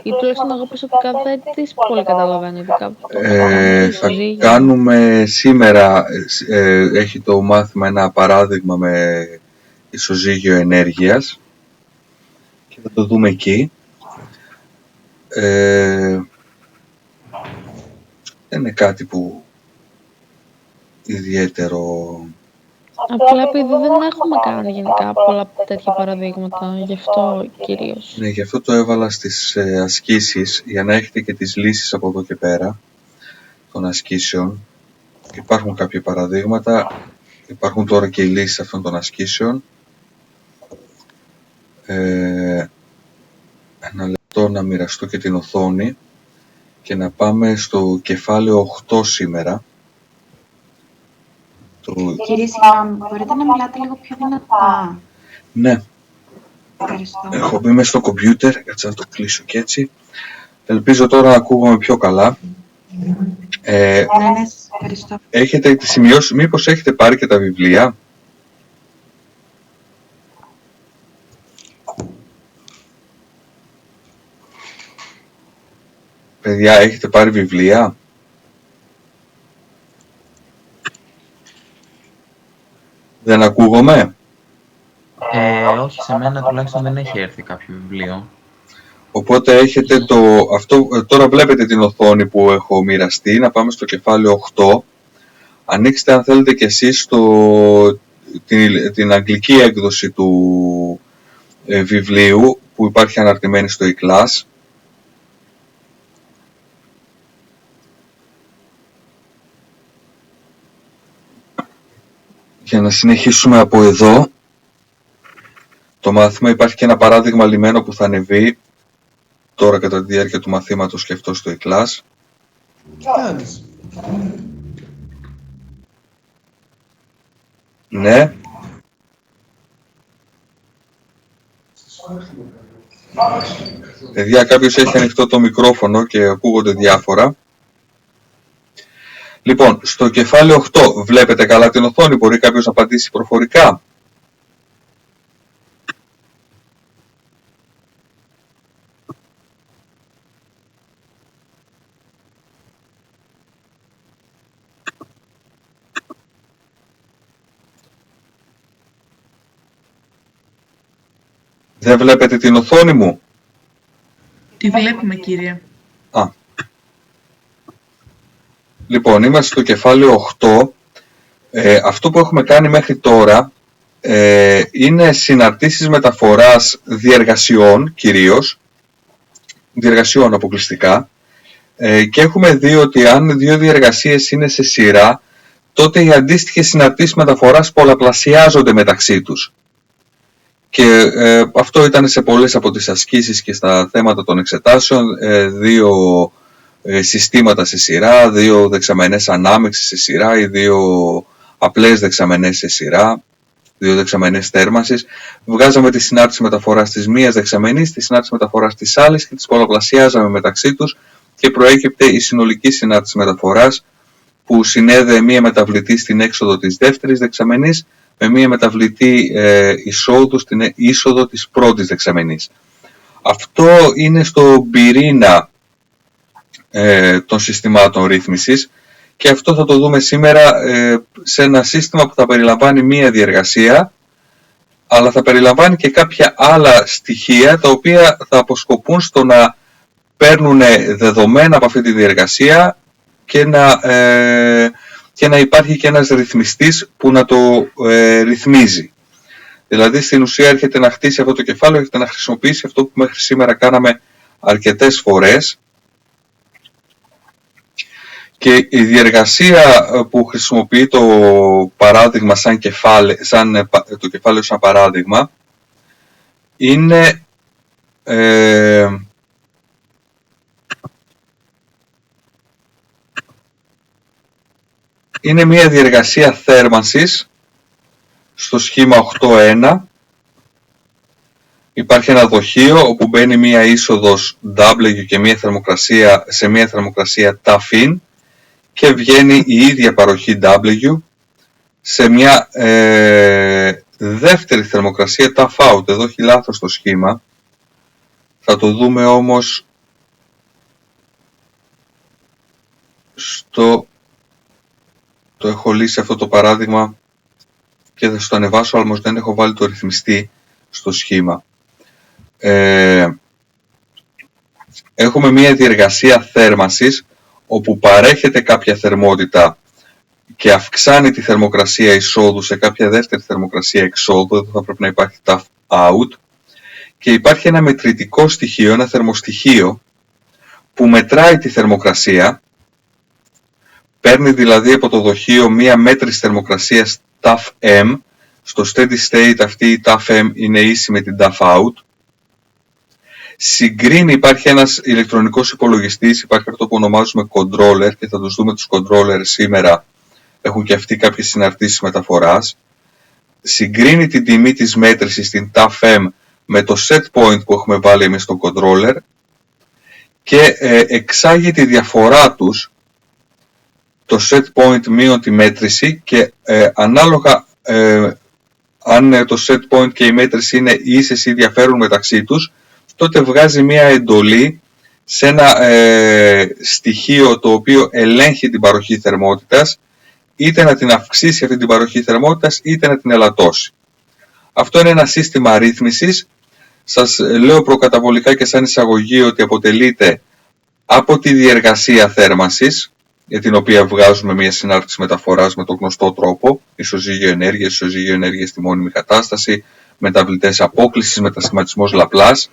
Ή τουλάχιστον εγώ προσωπικά δεν τις πολύ καταλαβαίνω, ειδικά Θα κάνουμε σήμερα, έχει το μάθημα ένα παράδειγμα με ισοζύγιο ενέργειας και θα το δούμε εκεί. Δεν είναι κάτι που ιδιαίτερο. Απλά επειδή δεν έχουμε κάνει γενικά πολλά τέτοια παραδείγματα, γι' αυτό κυρίως. Ναι, γι' αυτό το έβαλα στις ασκήσεις, για να έχετε και τις λύσεις από εδώ και πέρα των ασκήσεων. Υπάρχουν κάποια παραδείγματα, υπάρχουν τώρα και οι λύσεις αυτών των ασκήσεων. Ένα λεπτό να μοιραστώ και την οθόνη και να πάμε στο κεφάλαιο 8 σήμερα. Κύριε συγγνώμη, μπορείτε να μιλάτε λίγο πιο δυνατά? Ναι. Ευχαριστώ. Έχω μπει μες στο κομπιούτερ, κάτσε να το κλείσω και έτσι. Ελπίζω τώρα να ακούγομαι πιο καλά. Ναι, ευχαριστώ. Έχετε τις σημειώσεις, μήπως έχετε πάρει και τα βιβλία? Παιδιά, έχετε πάρει βιβλία? Δεν ακούγομαι? Όχι, σε μένα τουλάχιστον δεν έχει έρθει κάποιο βιβλίο. Οπότε έχετε τώρα βλέπετε την οθόνη που έχω μοιραστεί. Να πάμε στο κεφάλαιο 8. Ανοίξτε αν θέλετε και εσείς την αγγλική έκδοση του βιβλίου που υπάρχει αναρτημένη στο e-class. Για να συνεχίσουμε από εδώ το μάθημα. Υπάρχει και ένα παράδειγμα λυμμένο που θα ανεβεί τώρα κατά τη διάρκεια του μαθήματος και αυτό στο e-class. Ναι. Παιδιά, κάποιος έχει ανοιχτό το μικρόφωνο και ακούγονται διάφορα. Λοιπόν, στο κεφάλαιο 8 βλέπετε καλά την οθόνη? Μπορεί κάποιος να απαντήσει προφορικά? Δεν βλέπετε την οθόνη μου? Τη βλέπουμε, κύριε. Λοιπόν, είμαστε στο κεφάλαιο 8. Αυτό που έχουμε κάνει μέχρι τώρα είναι συναρτήσεις μεταφοράς διεργασιών, κυρίως διεργασιών αποκλειστικά, και έχουμε δει ότι αν δύο διεργασίες είναι σε σειρά, τότε οι αντίστοιχες συναρτήσεις μεταφοράς πολλαπλασιάζονται μεταξύ τους. Και αυτό ήταν σε πολλές από τις ασκήσεις και στα θέματα των εξετάσεων. Δύο συστήματα σε σειρά, δύο δεξαμενές ανάμειξης σε σειρά ή δύο απλές δεξαμενές σε σειρά, δύο δεξαμενές θέρμανσης. Βγάζαμε τη συνάρτηση μεταφοράς της μίας δεξαμενής, τη συνάρτηση μεταφοράς της άλλης και τις πολλαπλασιάζαμε μεταξύ τους και προέκυπτε η συνολική συνάρτηση μεταφοράς που συνέδεε μία μεταβλητή στην έξοδο της δεύτερης δεξαμενής με μία μεταβλητή εισόδου στην είσοδο της πρώτης δεξαμενής. Αυτό είναι στο πυρήνα των συστημάτων ρύθμισης και αυτό θα το δούμε σήμερα σε ένα σύστημα που θα περιλαμβάνει μία διεργασία, αλλά θα περιλαμβάνει και κάποια άλλα στοιχεία τα οποία θα αποσκοπούν στο να παίρνουν δεδομένα από αυτή τη διεργασία και να υπάρχει και ένας ρυθμιστής που να το ρυθμίζει. Δηλαδή στην ουσία έρχεται να χτίσει αυτό το κεφάλαιο, έρχεται να χρησιμοποιήσει αυτό που μέχρι σήμερα κάναμε αρκετές φορές. Και η διεργασία που χρησιμοποιεί το παράδειγμα το κεφάλαιο σαν παράδειγμα είναι μια διεργασία θέρμανσης στο σχήμα 8.1. Υπάρχει ένα δοχείο όπου μπαίνει μία είσοδος W και σε μία θερμοκρασία ταφήν και βγαίνει η ίδια παροχή W σε μια δεύτερη θερμοκρασία ταφ out. Εδώ έχει λάθος το σχήμα. Θα το δούμε όμως Το έχω λύσει αυτό το παράδειγμα και θα στο ανεβάσω, αλλά όμως δεν έχω βάλει το ρυθμιστή στο σχήμα. Έχουμε μια διεργασία θέρμανσης όπου παρέχεται κάποια θερμότητα και αυξάνει τη θερμοκρασία εισόδου σε κάποια δεύτερη θερμοκρασία εξόδου. Εδώ θα πρέπει να υπάρχει tap out. Και υπάρχει ένα μετρητικό στοιχείο, ένα θερμοστοιχείο που μετράει τη θερμοκρασία. Παίρνει δηλαδή από το δοχείο μία μέτρηση θερμοκρασίας TAF-M. Στο steady state αυτή η TAF-M είναι ίση με την TAF-out. Συγκρίνει, υπάρχει ένας ηλεκτρονικός υπολογιστής, υπάρχει αυτό που ονομάζουμε controller και θα τους δούμε τους controller σήμερα. Έχουν και αυτοί κάποιες συναρτήσεις μεταφοράς. Συγκρίνει την τιμή της μέτρησης στην TAF-M με το set point που έχουμε βάλει εμείς στο controller και εξάγει τη διαφορά τους, το set point μείον τη μέτρηση, και ανάλογα αν το set point και η μέτρηση είναι ίσες ή διαφέρουν μεταξύ τους, τότε βγάζει μια εντολή σε ένα στοιχείο το οποίο ελέγχει την παροχή θερμότητας, είτε να την αυξήσει αυτή την παροχή θερμότητας είτε να την ελαττώσει. Αυτό είναι ένα σύστημα ρύθμισης. Σας λέω προκαταβολικά και σαν εισαγωγή ότι αποτελείται από τη διεργασία θέρμανσης, για την οποία βγάζουμε μια συνάρτηση μεταφοράς με τον γνωστό τρόπο, ισοζύγιο ενέργειας στη μόνιμη κατάσταση, μεταβλητές απόκλησης, μετασχηματισμός Λαπλάς.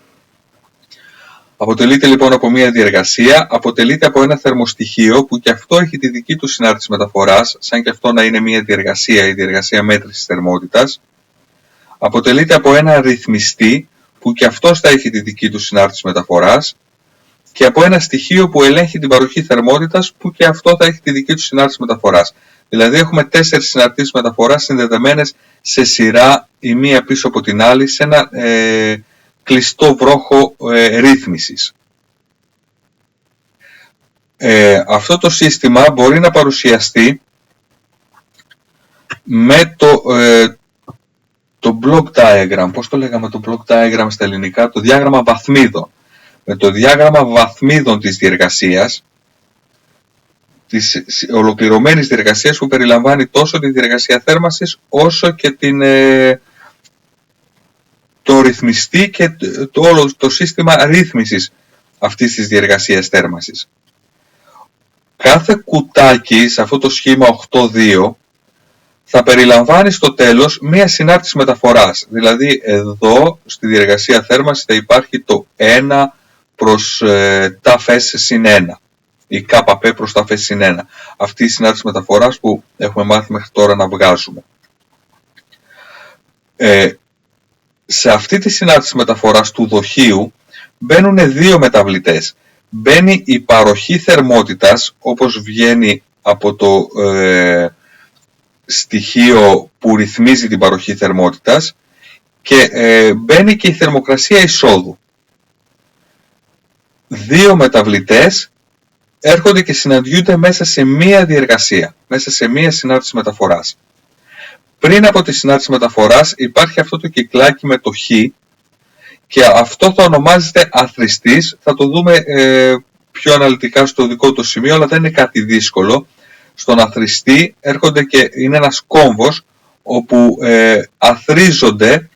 Αποτελείται λοιπόν από μια διεργασία, αποτελείται από ένα θερμοστοιχείο που και αυτό έχει τη δική του συνάρτηση μεταφοράς, σαν και αυτό να είναι μια διεργασία, η διεργασία μέτρησης θερμότητας. Αποτελείται από ένα ρυθμιστή που και αυτός θα έχει τη δική του συνάρτηση μεταφοράς και από ένα στοιχείο που ελέγχει την παροχή θερμότητας που και αυτό θα έχει τη δική του συνάρτηση μεταφοράς. Δηλαδή έχουμε 4 συναρτήσεις μεταφοράς συνδεδεμένες σε σειρά η μία πίσω από την άλλη σε ένα κλειστό βρόχο ρύθμισης. Αυτό το σύστημα μπορεί να παρουσιαστεί με το block diagram. Πώς το λέγαμε το block diagram στα ελληνικά? Το διάγραμμα βαθμίδων. Με το διάγραμμα βαθμίδων της διεργασίας, της ολοκληρωμένης διεργασίας που περιλαμβάνει τόσο τη διεργασία θέρμανσης όσο και το ρυθμιστή και όλο το σύστημα ρύθμισης αυτής της διεργασίας θέρμανσης. Κάθε κουτάκι σε αυτό το σχήμα 8.2 θα περιλαμβάνει στο τέλος μία συνάρτηση μεταφοράς. Δηλαδή εδώ στη διεργασία θέρμανσης θα υπάρχει το 1 προς TAF-S-1 ή ΚΠ προς TAF-S-1. Αυτή η συνάρτηση μεταφοράς που έχουμε μάθει μέχρι τώρα να βγάζουμε. Σε αυτή τη συνάρτηση μεταφοράς του δοχείου μπαίνουν 2 μεταβλητές. Μπαίνει η παροχή θερμότητας, όπως βγαίνει από το στοιχείο που ρυθμίζει την παροχή θερμότητας, και μπαίνει και η θερμοκρασία εισόδου. 2 μεταβλητές έρχονται και συναντιούνται μέσα σε μία διεργασία, μέσα σε μία συνάρτηση μεταφοράς. Πριν από τη συνάρτηση μεταφοράς υπάρχει αυτό το κυκλάκι με το Χ και αυτό θα ονομάζεται αθροιστής. Θα το δούμε πιο αναλυτικά στο δικό του σημείο, αλλά δεν είναι κάτι δύσκολο. Στον αθροιστή έρχονται και είναι ένας κόμβος όπου αθρίζονται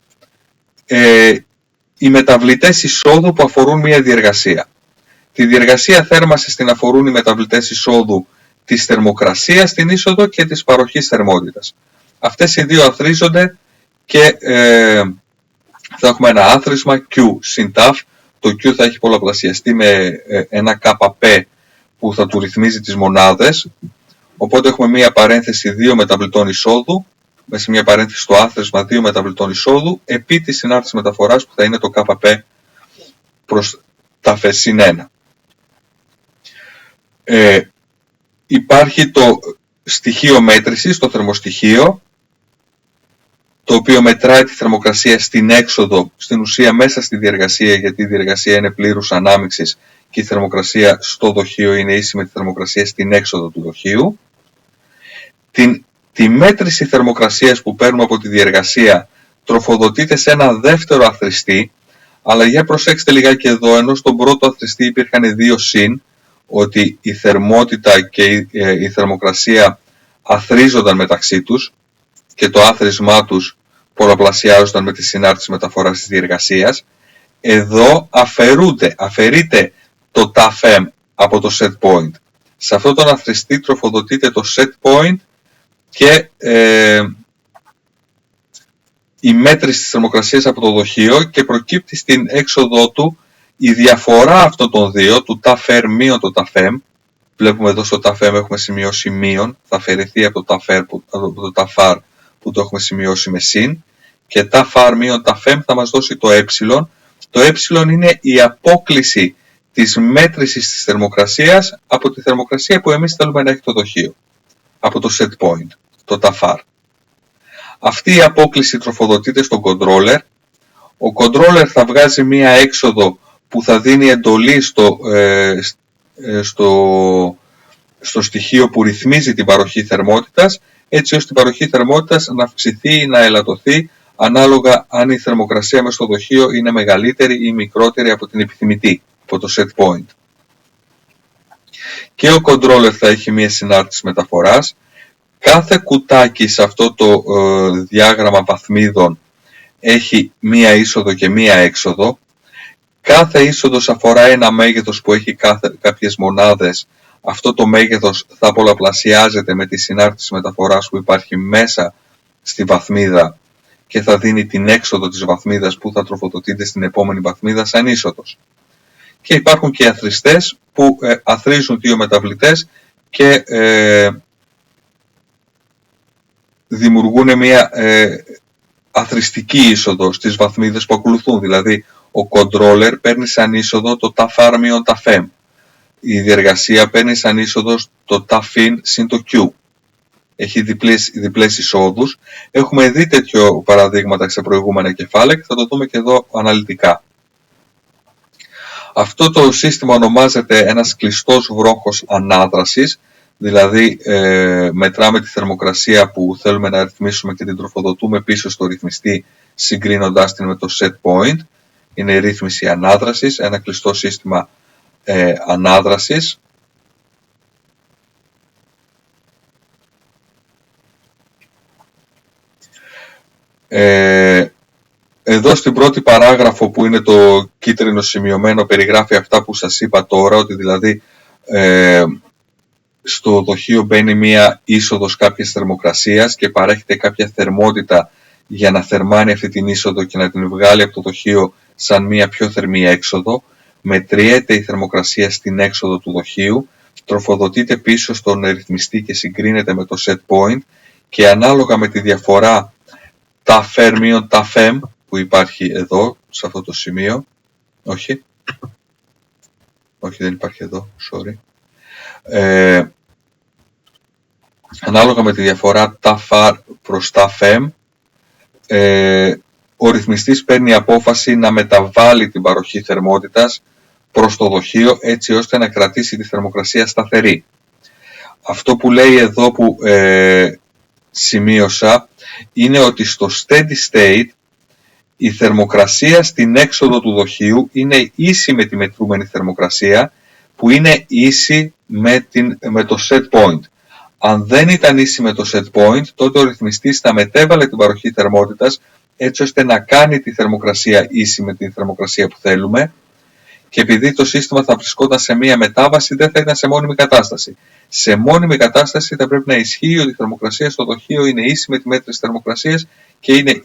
οι μεταβλητές εισόδου που αφορούν μία διεργασία. Τη διεργασία θέρμανσης την αφορούν οι μεταβλητές εισόδου της θερμοκρασίας στην είσοδο και της παροχής θερμότητας. Αυτές οι 2 αθρίζονται και θα έχουμε ένα άθροισμα Q συν TAF. Το Q θα έχει πολλαπλασιαστεί με ένα ΚΠ που θα του ρυθμίζει τις μονάδες. Οπότε έχουμε μία παρένθεση 2 μεταβλητών εισόδου, μέσα σε μία παρένθεση το άθροισμα 2 μεταβλητών εισόδου, επί της συνάρτησης μεταφοράς που θα είναι το ΚΠ προς TAF-S-1. Υπάρχει το στοιχείο μέτρησης, το θερμοστοιχείο, το οποίο μετράει τη θερμοκρασία στην έξοδο, στην ουσία μέσα στη διεργασία, γιατί η διεργασία είναι πλήρους ανάμειξης και η θερμοκρασία στο δοχείο είναι ίση με τη θερμοκρασία στην έξοδο του δοχείου. Τη μέτρηση θερμοκρασίας που παίρνουμε από τη διεργασία τροφοδοτείται σε ένα δεύτερο αθροιστή, αλλά για προσέξτε λιγάκι εδώ, ενώ στον πρώτο αθροιστή υπήρχαν 2 συν, ότι η θερμότητα και η θερμοκρασία αθρίζονταν μεταξύ τους και το άθροισμά τους πολλαπλασιάζονταν με τη συνάρτηση μεταφοράς της διεργασίας. Εδώ αφαιρείται το ταφ-m από το set point. Σε αυτό τον αθροιστή τροφοδοτείται το set point και η μέτρηση της θερμοκρασίας από το δοχείο και προκύπτει στην έξοδό του η διαφορά αυτών των δύο, του ταφ-r μείον το ταφ-m. Βλέπουμε εδώ στο ταφ-m έχουμε σημειώσει μείον, θα αφαιρεθεί από το ταφ-r που το έχουμε σημειώσει με συν, και ταφ-r μείον ταφ-m θα μας δώσει το ε. Το ε είναι η απόκλιση της μέτρησης της θερμοκρασίας από τη θερμοκρασία που εμείς θέλουμε να έχει το δοχείο, από το set point, το ταφ-r. Αυτή η απόκλιση τροφοδοτείται στον controller. Ο controller θα βγάζει μία έξοδο που θα δίνει εντολή στο στοιχείο που ρυθμίζει την παροχή θερμότητας, έτσι ώστε η παροχή θερμότητας να αυξηθεί ή να ελαττωθεί ανάλογα αν η θερμοκρασία μες στο δοχείο είναι μεγαλύτερη ή μικρότερη από την επιθυμητή, από το set point. Και ο controller θα έχει μία συνάρτηση μεταφοράς. Κάθε κουτάκι σε αυτό το διάγραμμα βαθμίδων έχει μία είσοδο και μία έξοδο. Κάθε είσοδος αφορά ένα μέγεθος που έχει κάποιες μονάδες. Αυτό το μέγεθος θα πολλαπλασιάζεται με τη συνάρτηση μεταφοράς που υπάρχει μέσα στη βαθμίδα και θα δίνει την έξοδο της βαθμίδας που θα τροφοδοτείται στην επόμενη βαθμίδα σαν είσοδος. Και υπάρχουν και αθροιστές που αθρίζουν δύο μεταβλητές και δημιουργούν μια αθροιστική είσοδο στις βαθμίδες που ακολουθούν. Δηλαδή ο controller παίρνει σαν είσοδο το ταφ-r μείον ταφ-m. Η διεργασία παίρνει σαν είσοδο το ταφ-in συν το q. Έχει διπλές εισόδους. Έχουμε δει τέτοιο παραδείγματα σε προηγούμενα κεφάλαια και θα το δούμε και εδώ αναλυτικά. Αυτό το σύστημα ονομάζεται ένας κλειστός βρόχος ανάδρασης, δηλαδή μετράμε τη θερμοκρασία που θέλουμε να ρυθμίσουμε και την τροφοδοτούμε πίσω στο ρυθμιστή συγκρίνοντάς την με το set point. Είναι η ρύθμιση ανάδρασης, ένα κλειστό σύστημα ανάδρασης. Εδώ στην πρώτη παράγραφο που είναι το κίτρινο σημειωμένο περιγράφει αυτά που σας είπα τώρα, ότι δηλαδή στο δοχείο μπαίνει μία είσοδος κάποιας θερμοκρασίας και παρέχεται κάποια θερμότητα για να θερμάνει αυτή την είσοδο και να την βγάλει από το δοχείο σαν μία πιο θερμή έξοδο. Μετριέται η θερμοκρασία στην έξοδο του δοχείου, τροφοδοτείται πίσω στον ρυθμιστή και συγκρίνεται με το set point και ανάλογα με τη διαφορά ταφ-r μείον ταφ-m που υπάρχει εδώ, σε αυτό το σημείο, όχι δεν υπάρχει εδώ, sorry. Ανάλογα με τη διαφορά ταφ-r προς ταφ-m, ο ρυθμιστής παίρνει απόφαση να μεταβάλει την παροχή θερμότητας προς το δοχείο έτσι ώστε να κρατήσει τη θερμοκρασία σταθερή. Αυτό που λέει εδώ που σημείωσα είναι ότι στο steady state η θερμοκρασία στην έξοδο του δοχείου είναι ίση με τη μετρούμενη θερμοκρασία που είναι ίση με το set point. Αν δεν ήταν ίση με το set point, τότε ο ρυθμιστής θα μετέβαλε την παροχή θερμότητας έτσι ώστε να κάνει τη θερμοκρασία ίση με τη θερμοκρασία που θέλουμε, και επειδή το σύστημα θα βρισκόταν σε μία μετάβαση δεν θα ήταν σε μόνιμη κατάσταση. Σε μόνιμη κατάσταση θα πρέπει να ισχύει ότι η θερμοκρασία στο δοχείο είναι ίση με τη μέτρηση θερμοκρασίας και είναι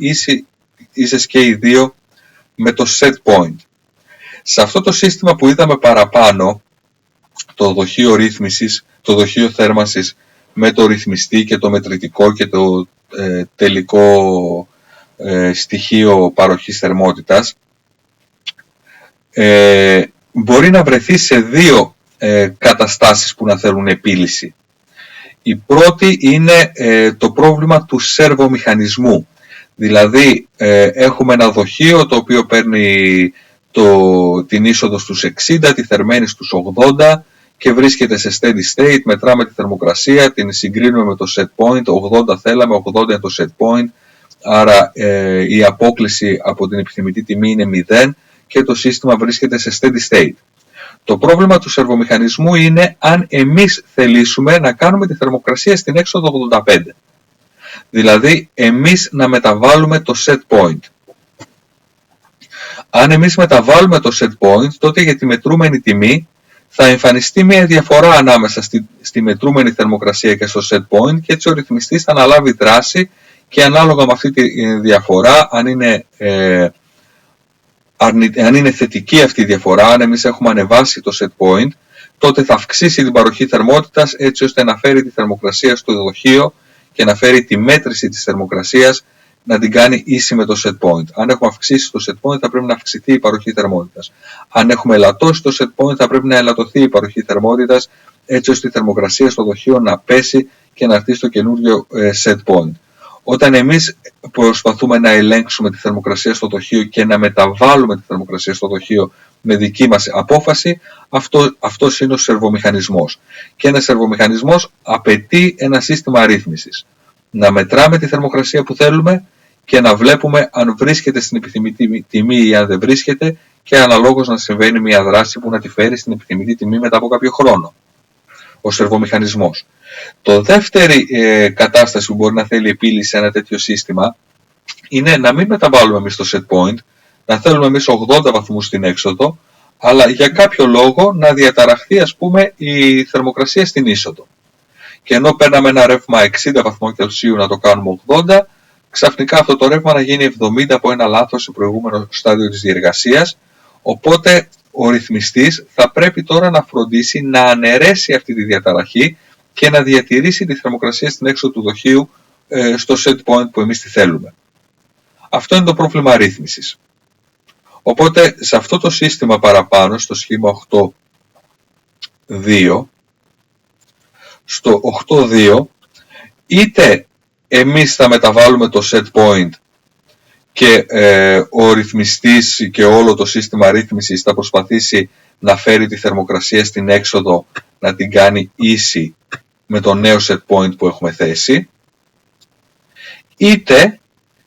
ίσες και οι δύο με το set point. Σε αυτό το σύστημα που είδαμε παραπάνω, το δοχείο ρύθμισης, το δοχείο θέρμανσης με το ρυθμιστή και το μετρητικό και το τελικό στοιχείο παροχής θερμότητας, μπορεί να βρεθεί σε δύο καταστάσεις που να θέλουν επίλυση. Η πρώτη είναι το πρόβλημα του σερβομηχανισμού. Δηλαδή έχουμε ένα δοχείο το οποίο παίρνει την είσοδο στους 60, τη θερμαίνει στους 80 και βρίσκεται σε steady state, μετράμε τη θερμοκρασία, την συγκρίνουμε με το set point, 80 θέλαμε, 80 είναι το set point, άρα η απόκλιση από την επιθυμητή τιμή είναι 0 και το σύστημα βρίσκεται σε steady state. Το πρόβλημα του σερβομηχανισμού είναι αν εμείς θελήσουμε να κάνουμε τη θερμοκρασία στην έξοδο 85. Δηλαδή, εμείς να μεταβάλουμε το set point. Αν εμείς μεταβάλουμε το set point, τότε για τη μετρούμενη τιμή θα εμφανιστεί μια διαφορά ανάμεσα στη μετρούμενη θερμοκρασία και στο set point και έτσι ο ρυθμιστής θα αναλάβει δράση και ανάλογα με αυτή τη διαφορά, αν είναι θετική αυτή η διαφορά, αν εμείς έχουμε ανεβάσει το set point, τότε θα αυξήσει την παροχή θερμότητας έτσι ώστε να φέρει τη θερμοκρασία στο δοχείο και να φέρει τη μέτρηση της θερμοκρασίας να την κάνει ίση με το set point. Αν έχουμε αυξήσει το set point θα πρέπει να αυξηθεί η παροχή θερμότητας. Αν έχουμε ελαττώσει το set point θα πρέπει να ελαττωθεί η παροχή θερμότητας έτσι ώστε η θερμοκρασία στο δοχείο να πέσει και να έρθει στο καινούριο set point. Όταν εμείς προσπαθούμε να ελέγξουμε τη θερμοκρασία στο δοχείο και να μεταβάλουμε τη θερμοκρασία στο δοχείο με δική μας απόφαση, αυτός είναι ο σερβομηχανισμός. Και ένας σερβομηχανισμός απαιτεί ένα σύστημα ρύθμισης. Να μετράμε τη θερμοκρασία που θέλουμε και να βλέπουμε αν βρίσκεται στην επιθυμητή τιμή ή αν δεν βρίσκεται και αναλόγως να συμβαίνει μια δράση που να τη φέρει στην επιθυμητή τιμή μετά από κάποιο χρόνο. Ο σερβομηχανισμός. Το δεύτερη κατάσταση που μπορεί να θέλει επίλυση σε ένα τέτοιο σύστημα είναι να μην μεταβάλουμε εμείς το set point, να θέλουμε εμείς 80 βαθμούς στην έξοδο, αλλά για κάποιο λόγο να διαταραχθεί ας πούμε η θερμοκρασία στην είσοδο. Και ενώ παίρναμε ένα ρεύμα 60 βαθμών Κελσίου να το κάνουμε 80, ξαφνικά αυτό το ρεύμα να γίνει 70 από ένα λάθος σε προηγούμενο στάδιο της διεργασίας, οπότε ο ρυθμιστής θα πρέπει τώρα να φροντίσει να αναιρέσει αυτή τη διαταραχή και να διατηρήσει τη θερμοκρασία στην έξοδο του δοχείου στο set point που εμείς τη θέλουμε. Αυτό είναι το πρόβλημα ρύθμισης. Οπότε σε αυτό το σύστημα παραπάνω, στο σχήμα 8.2, στο 8.2 είτε εμείς θα μεταβάλουμε το set point και ο ρυθμιστής και όλο το σύστημα ρύθμισης θα προσπαθήσει να φέρει τη θερμοκρασία στην έξοδο να την κάνει ίση με το νέο set point που έχουμε θέσει, είτε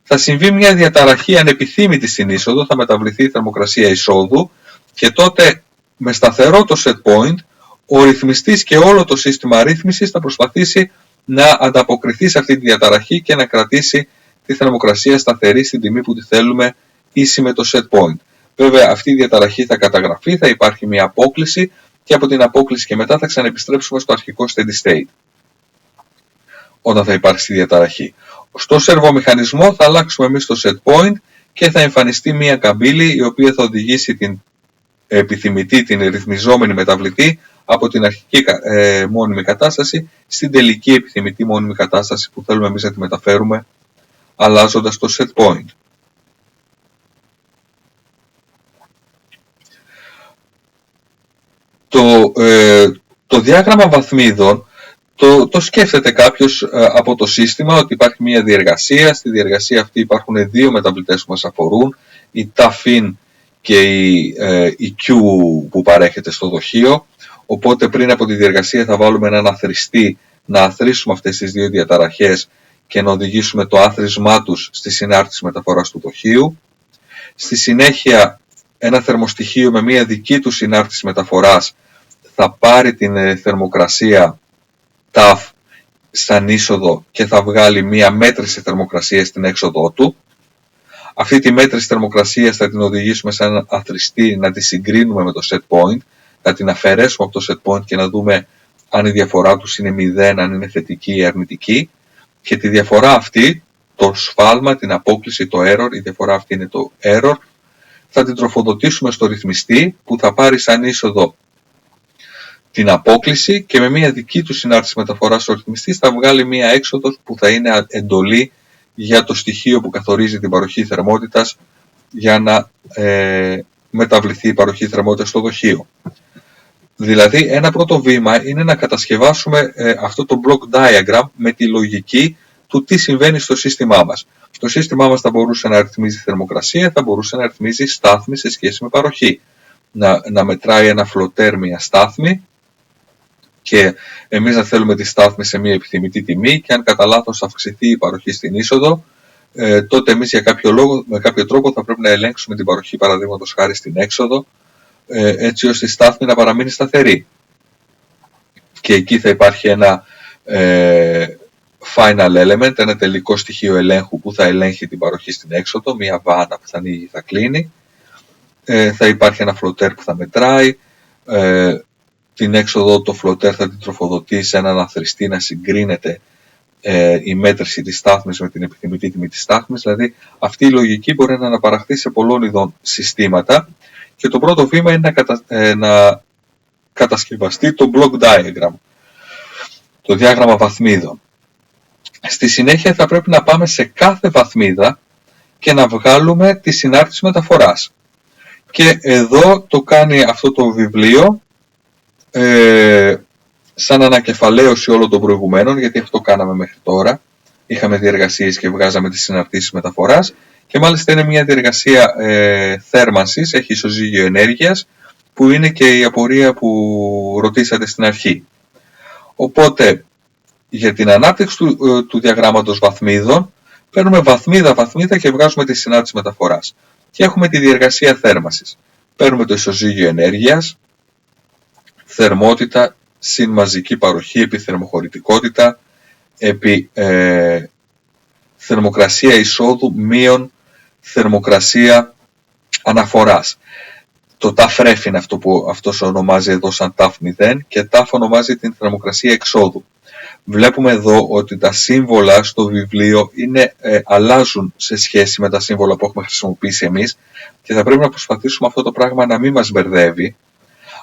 θα συμβεί μια διαταραχή ανεπιθύμητη στην είσοδο, θα μεταβληθεί η θερμοκρασία εισόδου και τότε με σταθερό το set point ο ρυθμιστής και όλο το σύστημα ρύθμισης θα προσπαθήσει να ανταποκριθεί σε αυτή τη διαταραχή και να κρατήσει τη θερμοκρασία σταθερή στην τιμή που τη θέλουμε ίση με το set point. Βέβαια αυτή η διαταραχή θα καταγραφεί, θα υπάρχει μια απόκλιση και από την απόκλιση και μετά θα ξαναεπιστρέψουμε στο αρχικό steady state όταν θα υπάρξει διαταραχή. Στο σερβομηχανισμό θα αλλάξουμε εμείς το set point και θα εμφανιστεί μια καμπύλη η οποία θα οδηγήσει την επιθυμητή, την ρυθμιζόμενη μεταβλητή από την αρχική μόνιμη κατάσταση στην τελική επιθυμητή μόνιμη κατάσταση που θέλουμε εμείς να τη μεταφέρουμε αλλάζοντας το set point. Το διάγραμμα βαθμίδων το σκέφτεται κάποιος από το σύστημα ότι υπάρχει μια διεργασία. Στη διεργασία αυτή υπάρχουν δύο μεταβλητές που μας αφορούν, η TAFIN και η Q που παρέχεται στο δοχείο. Οπότε πριν από τη διεργασία θα βάλουμε έναν αθροιστή να αθροίσουμε αυτές τις δύο διαταραχές και να οδηγήσουμε το άθροισμά τους στη συνάρτηση μεταφοράς του δοχείου. Στη συνέχεια ένα θερμοστοιχείο με μια δική του συνάρτηση μεταφοράς θα πάρει την θερμοκρασία TAF σαν είσοδο και θα βγάλει μια μέτρηση θερμοκρασίας στην έξοδό του. Αυτή τη μέτρηση θερμοκρασίας θα την οδηγήσουμε σε έναν αθροιστή να τη συγκρίνουμε με το set point, να την αφαιρέσουμε από το set point και να δούμε αν η διαφορά τους είναι 0, αν είναι θετική ή αρνητική. Και τη διαφορά αυτή, το σφάλμα, την απόκλιση, το error, η διαφορά αυτή είναι το error, θα την τροφοδοτήσουμε στο ρυθμιστή που θα πάρει σαν είσοδο την απόκλιση και με μια δική του συνάρτηση μεταφοράς ο ρυθμιστής θα βγάλει μια έξοδο που θα είναι εντολή για το στοιχείο που καθορίζει την παροχή θερμότητας για να μεταβληθεί η παροχή θερμότητας στο δοχείο. Δηλαδή ένα πρώτο βήμα είναι να κατασκευάσουμε αυτό το block diagram με τη λογική του τι συμβαίνει στο σύστημά μας. Το σύστημά μας θα μπορούσε να ρυθμίζει θερμοκρασία, θα μπορούσε να ρυθμίζει στάθμη σε σχέση με παροχή. Να μετράει ένα φλωτέρ μια στάθμη και εμείς να θέλουμε τη στάθμη σε μια επιθυμητή τιμή και αν κατά λάθος αυξηθεί η παροχή στην είσοδο, τότε εμείς με κάποιο τρόπο θα πρέπει να ελέγξουμε την παροχή παραδείγματος χάρη στην έξοδο έτσι ώστε η στάθμη να παραμείνει σταθερή. Και εκεί θα υπάρχει ένα final element, ένα τελικό στοιχείο ελέγχου που θα ελέγχει την παροχή στην έξοδο, μια βάνα που θα ανοίγει, θα κλείνει. Θα υπάρχει ένα φλωτέρ που θα μετράει, την έξοδο το φλωτέρ θα την τροφοδοτεί σε έναν αθρηστή να συγκρίνεται η μέτρηση της στάθμης με την επιθυμητή τιμή της στάθμης. Δηλαδή αυτή η λογική μπορεί να αναπαραχθεί σε πολλών ειδών συστήματα και το πρώτο βήμα είναι να κατασκευαστεί το block diagram, το διάγραμμα βαθμίδων. Στη συνέχεια θα πρέπει να πάμε σε κάθε βαθμίδα και να βγάλουμε τη συνάρτηση μεταφοράς. Και εδώ το κάνει αυτό το βιβλίο σαν ανακεφαλαίωση όλων των προηγουμένων, γιατί αυτό κάναμε μέχρι τώρα. Είχαμε διεργασίες και βγάζαμε τις συναρτήσεις μεταφοράς και μάλιστα είναι μια διεργασία θέρμανσης, έχει ισοζύγιο ενέργειας, που είναι και η απορία που ρωτήσατε στην αρχή. Οπότε, για την ανάπτυξη του διαγράμματος βαθμίδων, παίρνουμε βαθμίδα και βγάζουμε τη συνάρτηση μεταφοράς. Και έχουμε τη διεργασία θέρμανσης. Παίρνουμε το ισοζύγιο ενέργειας, θερμότητα, συν μαζική παροχή, επί θερμοχωρητικότητα, επί θερμοκρασία εισόδου, μείον θερμοκρασία αναφοράς. Το ταφρέφ είναι αυτό που αυτός ονομάζει εδώ σαν ταφ 0 και ταφ ονομάζει την θερμοκρασία εξόδου. Βλέπουμε εδώ ότι τα σύμβολα στο βιβλίο αλλάζουν σε σχέση με τα σύμβολα που έχουμε χρησιμοποιήσει εμείς και θα πρέπει να προσπαθήσουμε αυτό το πράγμα να μην μας μπερδεύει.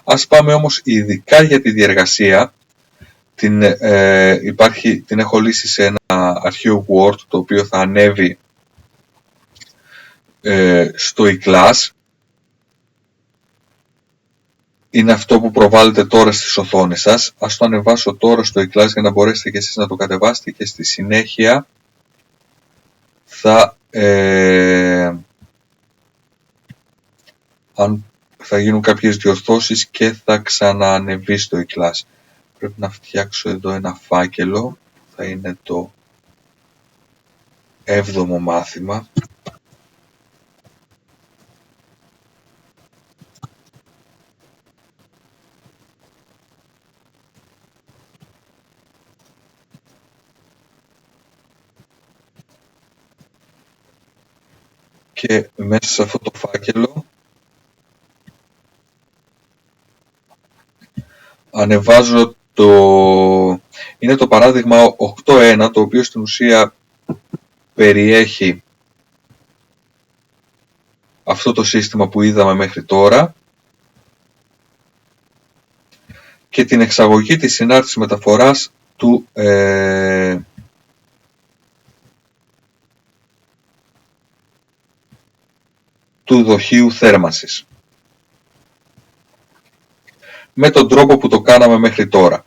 Ας πάμε όμως ειδικά για τη διεργασία. Την έχω λύσει σε ένα αρχείο Word, το οποίο θα ανέβει στο eClass. Είναι αυτό που προβάλλεται τώρα στις οθόνες σας. Ας το ανεβάσω τώρα στο eClass για να μπορέσετε και εσείς να το κατεβάσετε και στη συνέχεια θα γίνουν κάποιες διορθώσεις και θα ξαναανεβεί στο eClass. Πρέπει να φτιάξω εδώ ένα φάκελο, θα είναι το 7ο μάθημα. Και μέσα σε αυτό το φάκελο ανεβάζω είναι το παράδειγμα 8.1, το οποίο στην ουσία περιέχει αυτό το σύστημα που είδαμε μέχρι τώρα και την εξαγωγή της συνάρτησης μεταφοράς του δοχείου θέρμανσης με τον τρόπο που το κάναμε μέχρι τώρα.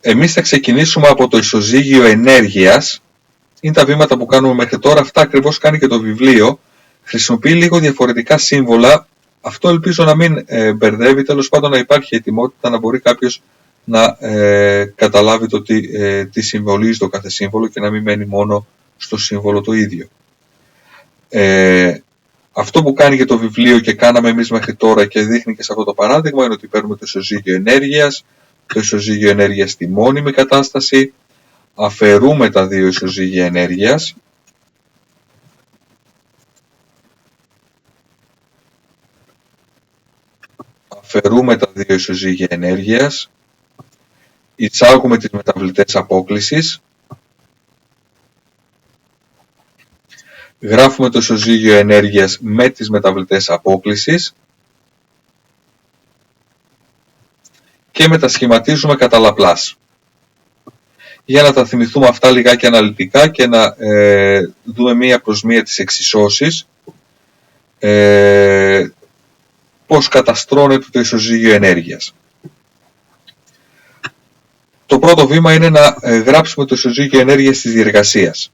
Εμείς θα ξεκινήσουμε από το ισοζύγιο ενέργειας. Είναι τα βήματα που κάνουμε μέχρι τώρα. Αυτά ακριβώς κάνει και το βιβλίο. Χρησιμοποιεί λίγο διαφορετικά σύμβολα. Αυτό ελπίζω να μην μπερδεύει. Τέλος πάντων να υπάρχει ετοιμότητα να μπορεί κάποιος να καταλάβει το τι συμβολίζει το κάθε σύμβολο και να μην μένει μόνο στο σύμβολο το ίδιο. Αυτό που κάνει και το βιβλίο και κάναμε εμείς μέχρι τώρα και δείχνει και σε αυτό το παράδειγμα είναι ότι παίρνουμε το ισοζύγιο ενέργειας, το ισοζύγιο ενέργειας στη μόνιμη κατάσταση, αφαιρούμε τα δύο ισοζύγια ενέργειας, εισάγουμε τις μεταβλητές απόκλησης, γράφουμε το ισοζύγιο ενέργειας με τις μεταβλητές απόκλησης και μετασχηματίζουμε κατά Λαπλάς. Για να τα θυμηθούμε αυτά λιγάκι αναλυτικά και να δούμε μία προς μία τις εξισώσεις, πώς καταστρώνεται το ισοζύγιο ενέργειας. Το πρώτο βήμα είναι να γράψουμε το ισοζύγιο ενέργειας της διεργασίας.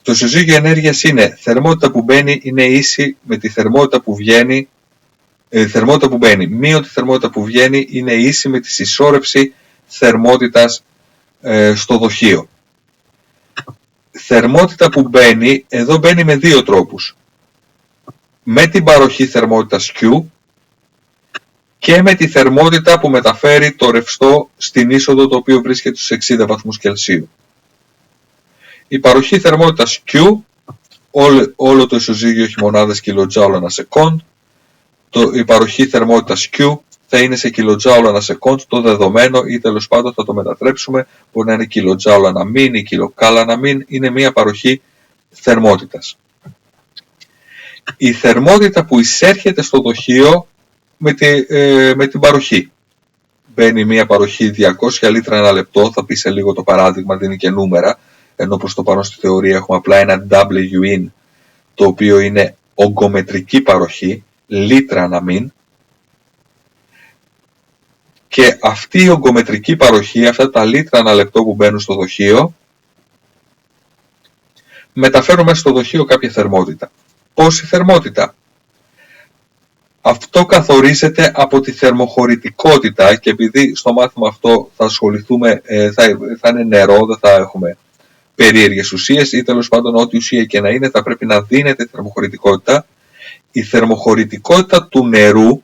Το ισοζύγιο ενέργειας είναι θερμότητα που μπαίνει είναι ίση με τη θερμότητα που βγαίνει, θερμότητα που μπαίνει μείον τη θερμότητα που βγαίνει είναι ίση με τη συσσόρευση θερμότητας στο δοχείο. Θερμότητα που μπαίνει, εδώ μπαίνει με δύο τρόπους. με την παροχή θερμότητας Q και με τη θερμότητα που μεταφέρει το ρευστό στην είσοδο, το οποίο βρίσκεται στους 60 βαθμούς Κελσίου. Η παροχή θερμότητας Q, όλο το ισοζύγιο έχει μονάδες kJ ανά σεκόντ. Η παροχή θερμότητας Q θα είναι σε kJ ανά σεκόντ το δεδομένο, ή τέλος πάντων θα το μετατρέψουμε, μπορεί να είναι kJ ανά μήν ή kcal ανά μήν, είναι μια παροχή θερμότητας. Η θερμότητα που εισέρχεται στο δοχείο με την παροχή. Μπαίνει μια παροχή 200 λίτρα ανά λεπτό, θα πει σε λίγο το παράδειγμα, δίνει και νούμερα, ενώ προς το παρόν στη θεωρία έχουμε απλά ένα WIN, το οποίο είναι ογκομετρική παροχή, λίτρα ανά μήν, και αυτή η ογκομετρική παροχή, αυτά τα λίτρα ανά λεπτό που μπαίνουν στο δοχείο, μεταφέρουν μέσα στο δοχείο κάποια θερμότητα. Πόση θερμότητα? Αυτό καθορίζεται από τη θερμοχωρητικότητα, και επειδή στο μάθημα αυτό θα ασχοληθούμε, θα είναι νερό, δεν θα έχουμε περίεργες ουσίες, ή τέλος πάντων ό,τι ουσία και να είναι θα πρέπει να δίνεται θερμοχωρητικότητα. Η θερμοχωρητικότητα του νερού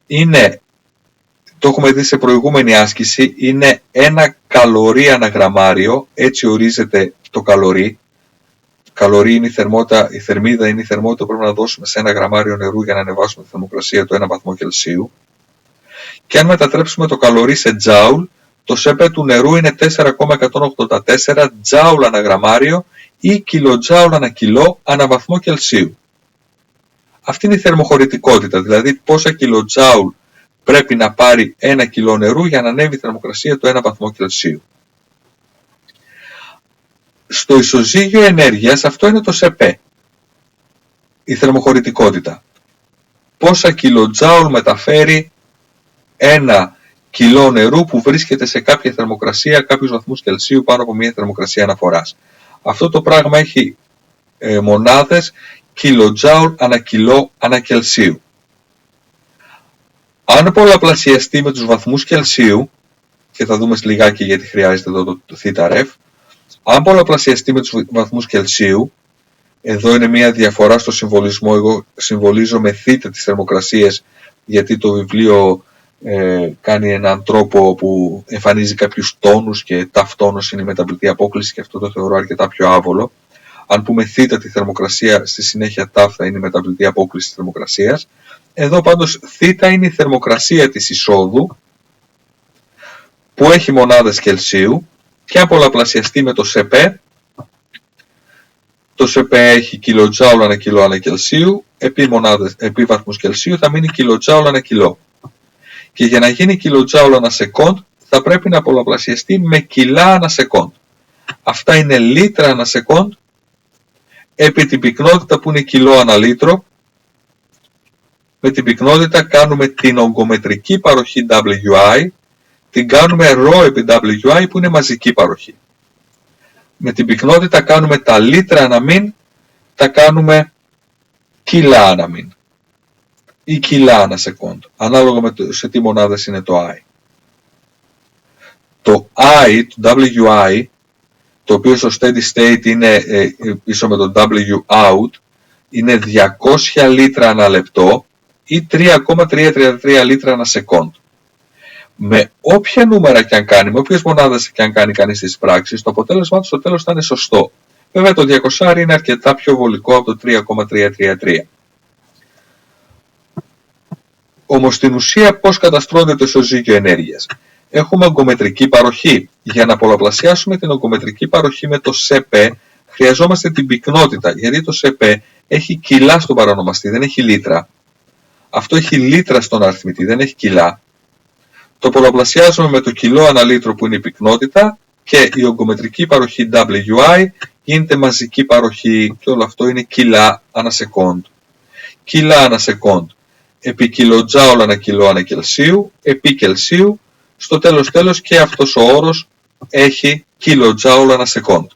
είναι, το έχουμε δει σε προηγούμενη άσκηση, είναι 1 καλορί ανά γραμμάριο, έτσι ορίζεται το καλορί. Καλορί είναι η θερμίδα είναι η θερμότητα που πρέπει να δώσουμε σε 1 γραμμάριο νερού για να ανεβάσουμε τη θερμοκρασία του 1 βαθμό Κελσίου. Και αν μετατρέψουμε το καλορί σε τζάουλ, το ΣΕΠΕ του νερού είναι 4,184 τζάουλ ανά γραμμάριο ή κιλοτζάουλ ανά κιλό ανά βαθμό Κελσίου. Αυτή είναι η θερμοχωρητικότητα, δηλαδή πόσα κιλοτζάουλ πρέπει να πάρει 1 κιλό νερού για να ανέβει η θερμοκρασία του 1 βαθμό Κελσίου. Στο ισοζύγιο ενέργειας αυτό είναι το ΣΕΠΕ, η θερμοχωρητικότητα. Πόσα κιλοτζάουλ μεταφέρει 1 κιλό νερού που βρίσκεται σε κάποια θερμοκρασία, κάποιους βαθμούς Κελσίου, πάνω από μια θερμοκρασία αναφοράς. Αυτό το πράγμα έχει μονάδες κιλοτζάουλ ανά κιλό ανά Κελσίου. Αν πολλαπλασιαστεί με τους βαθμούς Κελσίου, και θα δούμε λιγάκι γιατί χρειάζεται εδώ το θ-ρεφ, αν πολλαπλασιαστεί με τους βαθμούς Κελσίου, εδώ είναι μια διαφορά στο συμβολισμό, εγώ συμβολίζω με θ τις θερμοκρασίες, γιατί το βιβλίο κάνει έναν τρόπο που εμφανίζει κάποιους τόνους και ταυτόνος είναι η μεταβλητή απόκληση, και αυτό το θεωρώ αρκετά πιο άβολο. Αν πούμε θ τη θερμοκρασία, στη συνέχεια τ θα είναι η μεταβλητή απόκληση της θερμοκρασίας. Εδώ πάντως θ είναι η θερμοκρασία της εισόδου που έχει μονάδες Κελσίου, και αν πολλαπλασιαστεί με το ΣΕΠΕ, το ΣΕΠΕ έχει κιλοτζάουλ ανά κιλό ανά Κελσίου, επί βαθμούς Κελσίου θα μείνει κιλοτζάουλ ανά κιλό. Και για να γίνει κιλοτζάουλ ανά σεκόντ θα πρέπει να πολλαπλασιαστεί με κιλά ανά σεκόντ. Αυτά είναι λίτρα ανά σεκόντ, επί την πυκνότητα που είναι κιλό ανά λίτρο. Με την πυκνότητα κάνουμε την ογκομετρική παροχή WI, την κάνουμε ρho επί WI που είναι μαζική παροχή. Με την πυκνότητα κάνουμε τα λίτρα ανά μήν, τα κάνουμε κιλά ανά μήν ή κιλά ανά σεκόντ, ανάλογα με σε τι μονάδες είναι το I. Το I, το WI, το οποίο στο steady state είναι ίσο με το W out, είναι 200 λίτρα ανά λεπτό ή 3,333 λίτρα ανά σεκόντ. Με όποια νούμερα και αν κάνει, με όποιες μονάδες και αν κάνει κανείς τις πράξεις, το αποτέλεσμα του στο τέλος θα είναι σωστό. Βέβαια το 200 είναι αρκετά πιο βολικό από το 3,333. Όμως στην ουσία πώς καταστρώνεται το ισοζύγιο ενέργειας? Έχουμε ογκομετρική παροχή. Για να πολλαπλασιάσουμε την ογκομετρική παροχή με το ΣΕΠΕ χρειαζόμαστε την πυκνότητα, γιατί το ΣΕΠΕ έχει κιλά στον παρονομαστή, δεν έχει λίτρα. Αυτό έχει λίτρα στον αριθμητή, δεν έχει κιλά. Το πολλαπλασιάζουμε με το κιλό ανά λίτρο που είναι η πυκνότητα, και η ογκομετρική παροχή WI γίνεται μαζική παροχή, και όλο αυτό είναι κιλά ανά σεκόντ. Κιλά ανά σεκόντ επί κιλοτζάουλ ανά κιλό ανά Κελσίου, επί Κελσίου, στο τέλος και αυτός ο όρος έχει κιλοτζάουλ ανά σεκόντ.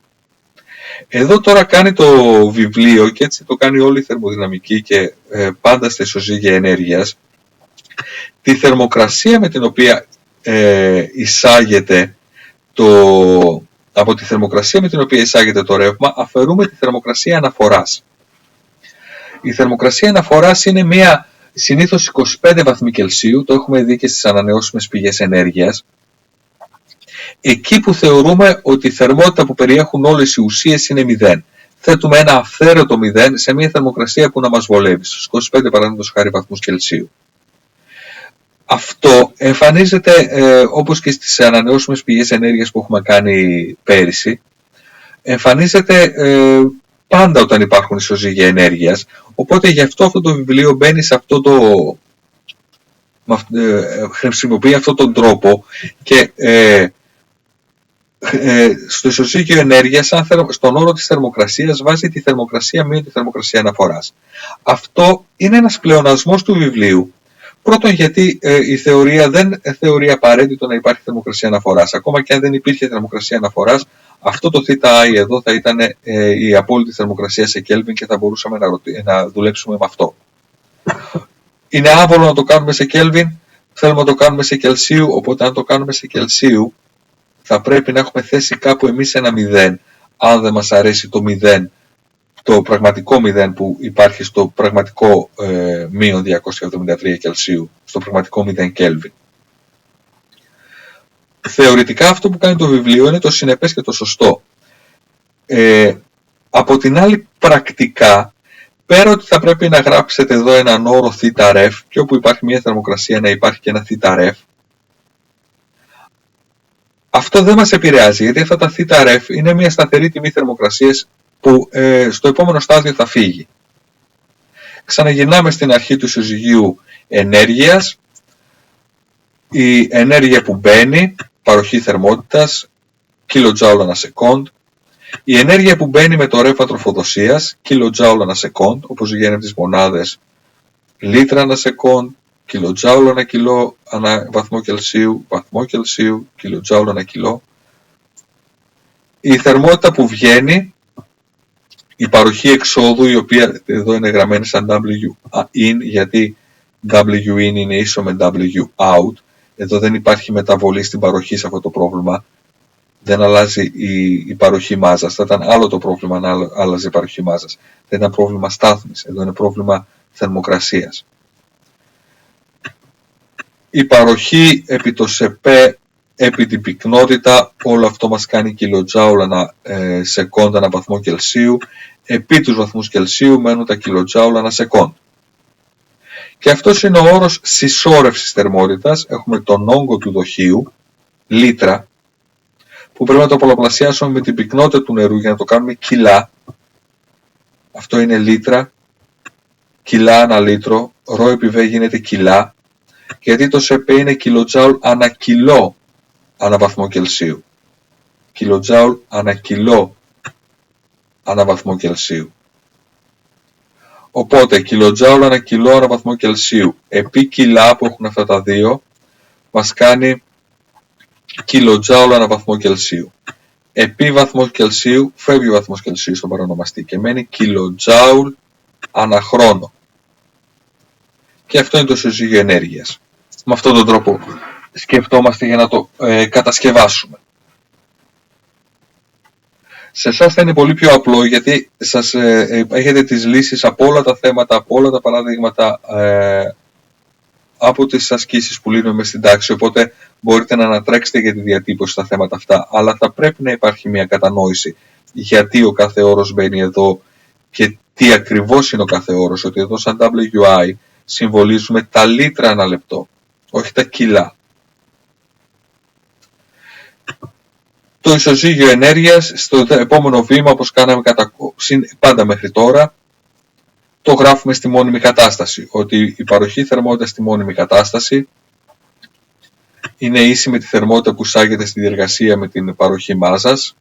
Εδώ τώρα κάνει το βιβλίο, και έτσι το κάνει όλη η θερμοδυναμική και πάντα στα ισοζύγια ενέργειας, τη θερμοκρασία με την οποία εισάγεται από τη θερμοκρασία με την οποία εισάγεται το ρεύμα αφαιρούμε τη θερμοκρασία αναφοράς. Η θερμοκρασία αναφοράς είναι μια συνήθως 25 βαθμοί Κελσίου, το έχουμε δει και στις ανανεώσιμες πηγές ενέργειας. Εκεί που θεωρούμε ότι η θερμότητα που περιέχουν όλες οι ουσίες είναι 0. Θέτουμε ένα αυθαίρετο 0 σε μια θερμοκρασία που να μας βολεύει, στους 25 παραδείγματος χάρη βαθμούς Κελσίου. Αυτό εμφανίζεται όπως και στις ανανεώσιμες πηγές ενέργειας που έχουμε κάνει πέρυσι, εμφανίζεται πάντα όταν υπάρχουν ισοζύγια ενέργειας, οπότε γι' αυτό το βιβλίο μπαίνει σε αυτό χρησιμοποιεί αυτόν τον τρόπο και στο ισοζύγιο ενέργειας, στον όρο της θερμοκρασίας, βάζει τη θερμοκρασία μείον τη θερμοκρασία αναφοράς. Αυτό είναι ένας πλεονασμός του βιβλίου. Πρώτον, γιατί η θεωρία δεν θεωρεί απαραίτητο να υπάρχει θερμοκρασία αναφοράς. Ακόμα και αν δεν υπήρχε θερμοκρασία αναφοράς, αυτό το θ.I εδώ θα ήταν η απόλυτη θερμοκρασία σε Kelvin και θα μπορούσαμε να δουλέψουμε με αυτό. Είναι άβολο να το κάνουμε σε Kelvin, θέλουμε να το κάνουμε σε Κελσίου, οπότε αν το κάνουμε σε Κελσίου θα πρέπει να έχουμε θέσει κάπου εμείς ένα 0, αν δεν μας αρέσει το 0, το πραγματικό 0 που υπάρχει στο πραγματικό μείον 273 Κελσίου, στο πραγματικό 0 Kelvin. Θεωρητικά αυτό που κάνει το βιβλίο είναι το συνεπές και το σωστό. Από την άλλη, πρακτικά, πέρα ότι θα πρέπει να γράψετε εδώ έναν όρο θ-ρεφ και όπου υπάρχει μια θερμοκρασία να υπάρχει και ένα θ-ρεφ, αυτό δεν μας επηρεάζει, γιατί αυτά τα θ-ρεφ είναι μια σταθερή τιμή θερμοκρασίας που στο επόμενο στάδιο θα φύγει. Ξαναγυρνάμε στην αρχή του ισοζυγίου ενέργειας. Η ενέργεια που μπαίνει, παροχή θερμότητας, kJ ανά second. Η ενέργεια που μπαίνει με το ρεύμα τροφοδοσίας, kJ ανά second, όπως γίνεται τις μονάδες λίτρα ανά second, kJ ανά κιλό ανά βαθμό Κελσίου, kJ ανά κιλό. Η θερμότητα που βγαίνει, η παροχή εξόδου, η οποία εδώ είναι γραμμένη σαν W-in, γιατί W-in είναι ίσο με W-out. Εδώ δεν υπάρχει μεταβολή στην παροχή σε αυτό το πρόβλημα. Δεν αλλάζει η παροχή μάζας. Θα ήταν άλλο το πρόβλημα αν άλλαζε η παροχή μάζας. Δεν ήταν πρόβλημα στάθμης. Εδώ είναι πρόβλημα θερμοκρασίας. Η παροχή επί το ΣΕΠΕ, επί την πυκνότητα, όλο αυτό μας κάνει kJ ανά second ανά βαθμό Κελσίου. Επί τους βαθμούς Κελσίου μένουν τα kJ ανά second. Και αυτός είναι ο όρος συσσόρευσης θερμότητας. Έχουμε τον όγκο του δοχείου, λίτρα, που πρέπει να το πολλαπλασιάσουμε με την πυκνότητα του νερού για να το κάνουμε κιλά. Αυτό είναι λίτρα, κιλά ανά λίτρο, ρho επί V γίνεται κιλά, γιατί το ΣΕΠ είναι kJ ανά κιλό ανά βαθμό Κελσίου. kJ ανά κιλό ανά βαθμό Κελσίου. Οπότε, kJ ανά κιλό ανά βαθμό Κελσίου επί κιλά που έχουν αυτά τα δύο, μας κάνει kJ ανά βαθμό Κελσίου. Επί βαθμό Κελσίου, φεύγει ο βαθμός Κελσίου στον παρονομαστή και μένει kJ ανά χρόνο. Και αυτό είναι το ισοζύγιο ενέργειας. Με αυτόν τον τρόπο σκεφτόμαστε για να το κατασκευάσουμε. Σε εσάς θα είναι πολύ πιο απλό, γιατί σας έχετε τις λύσεις από όλα τα θέματα, από όλα τα παραδείγματα, από τις ασκήσεις που λύνουμε στην τάξη, οπότε μπορείτε να ανατρέξετε για τη διατύπωση στα θέματα αυτά, αλλά θα πρέπει να υπάρχει μια κατανόηση γιατί ο κάθε όρος μπαίνει εδώ και τι ακριβώς είναι ο κάθε όρος, ότι εδώ σαν WI συμβολίζουμε τα λίτρα ανά λεπτό, όχι τα κιλά. Το ισοζύγιο ενέργειας στο επόμενο βήμα, όπως κάναμε πάντα μέχρι τώρα, το γράφουμε στη μόνιμη κατάσταση, ότι η παροχή θερμότητα στη μόνιμη κατάσταση είναι ίση με τη θερμότητα που εισάγεται στη διεργασία με την παροχή μάζας,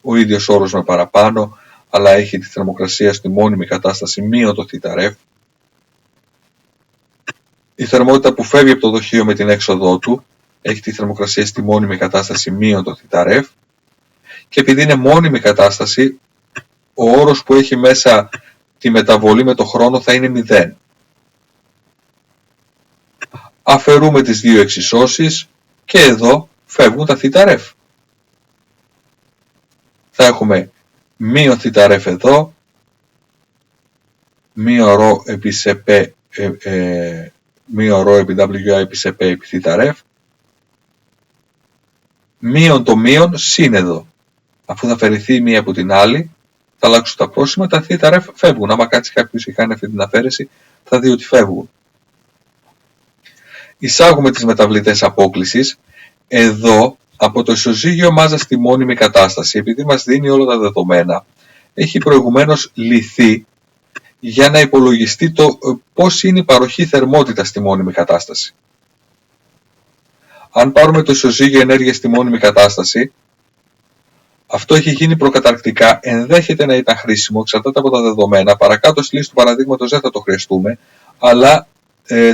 ο ίδιος όρος με παραπάνω, αλλά έχει τη θερμοκρασία στη μόνιμη κατάσταση μείον το θ-ρεφ. Η θερμότητα που φεύγει από το δοχείο με την έξοδό του έχει τη θερμοκρασία στη μόνιμη κατάσταση μείον το θ-ρεφ, και επειδή είναι μόνιμη κατάσταση, ο όρος που έχει μέσα τη μεταβολή με το χρόνο θα είναι 0. Αφαιρούμε τις δύο εξισώσεις και εδώ φεύγουν τα θ-ρεφ. Θα έχουμε μείον θ-ρεφ εδώ μείον ρho επί σε P μείον ρho επί WI επί σε P επί θήτα ρεφ, μείον το μείον συν εδώ. Αφού θα αφαιρεθεί η μία από την άλλη, θα αλλάξουν τα πρόσημα, τα θήτα ρεφ φεύγουν. Άμα κάτσει κάποιος και κάνει αυτή την αφαίρεση, θα δει ότι φεύγουν. Εισάγουμε τις μεταβλητές απόκλησης. Εδώ, από το ισοζύγιο μάζα στη μόνιμη κατάσταση, επειδή μας δίνει όλα τα δεδομένα, έχει προηγουμένως λυθεί για να υπολογιστεί το πώς είναι η παροχή θερμότητα στη μόνιμη κατάσταση. Αν πάρουμε το ισοζύγιο ενέργειας στη μόνιμη κατάσταση, αυτό έχει γίνει προκαταρκτικά, ενδέχεται να ήταν χρήσιμο, εξαρτάται από τα δεδομένα. Παρακάτω στη λύση του παραδείγματος δεν θα το χρειαστούμε, αλλά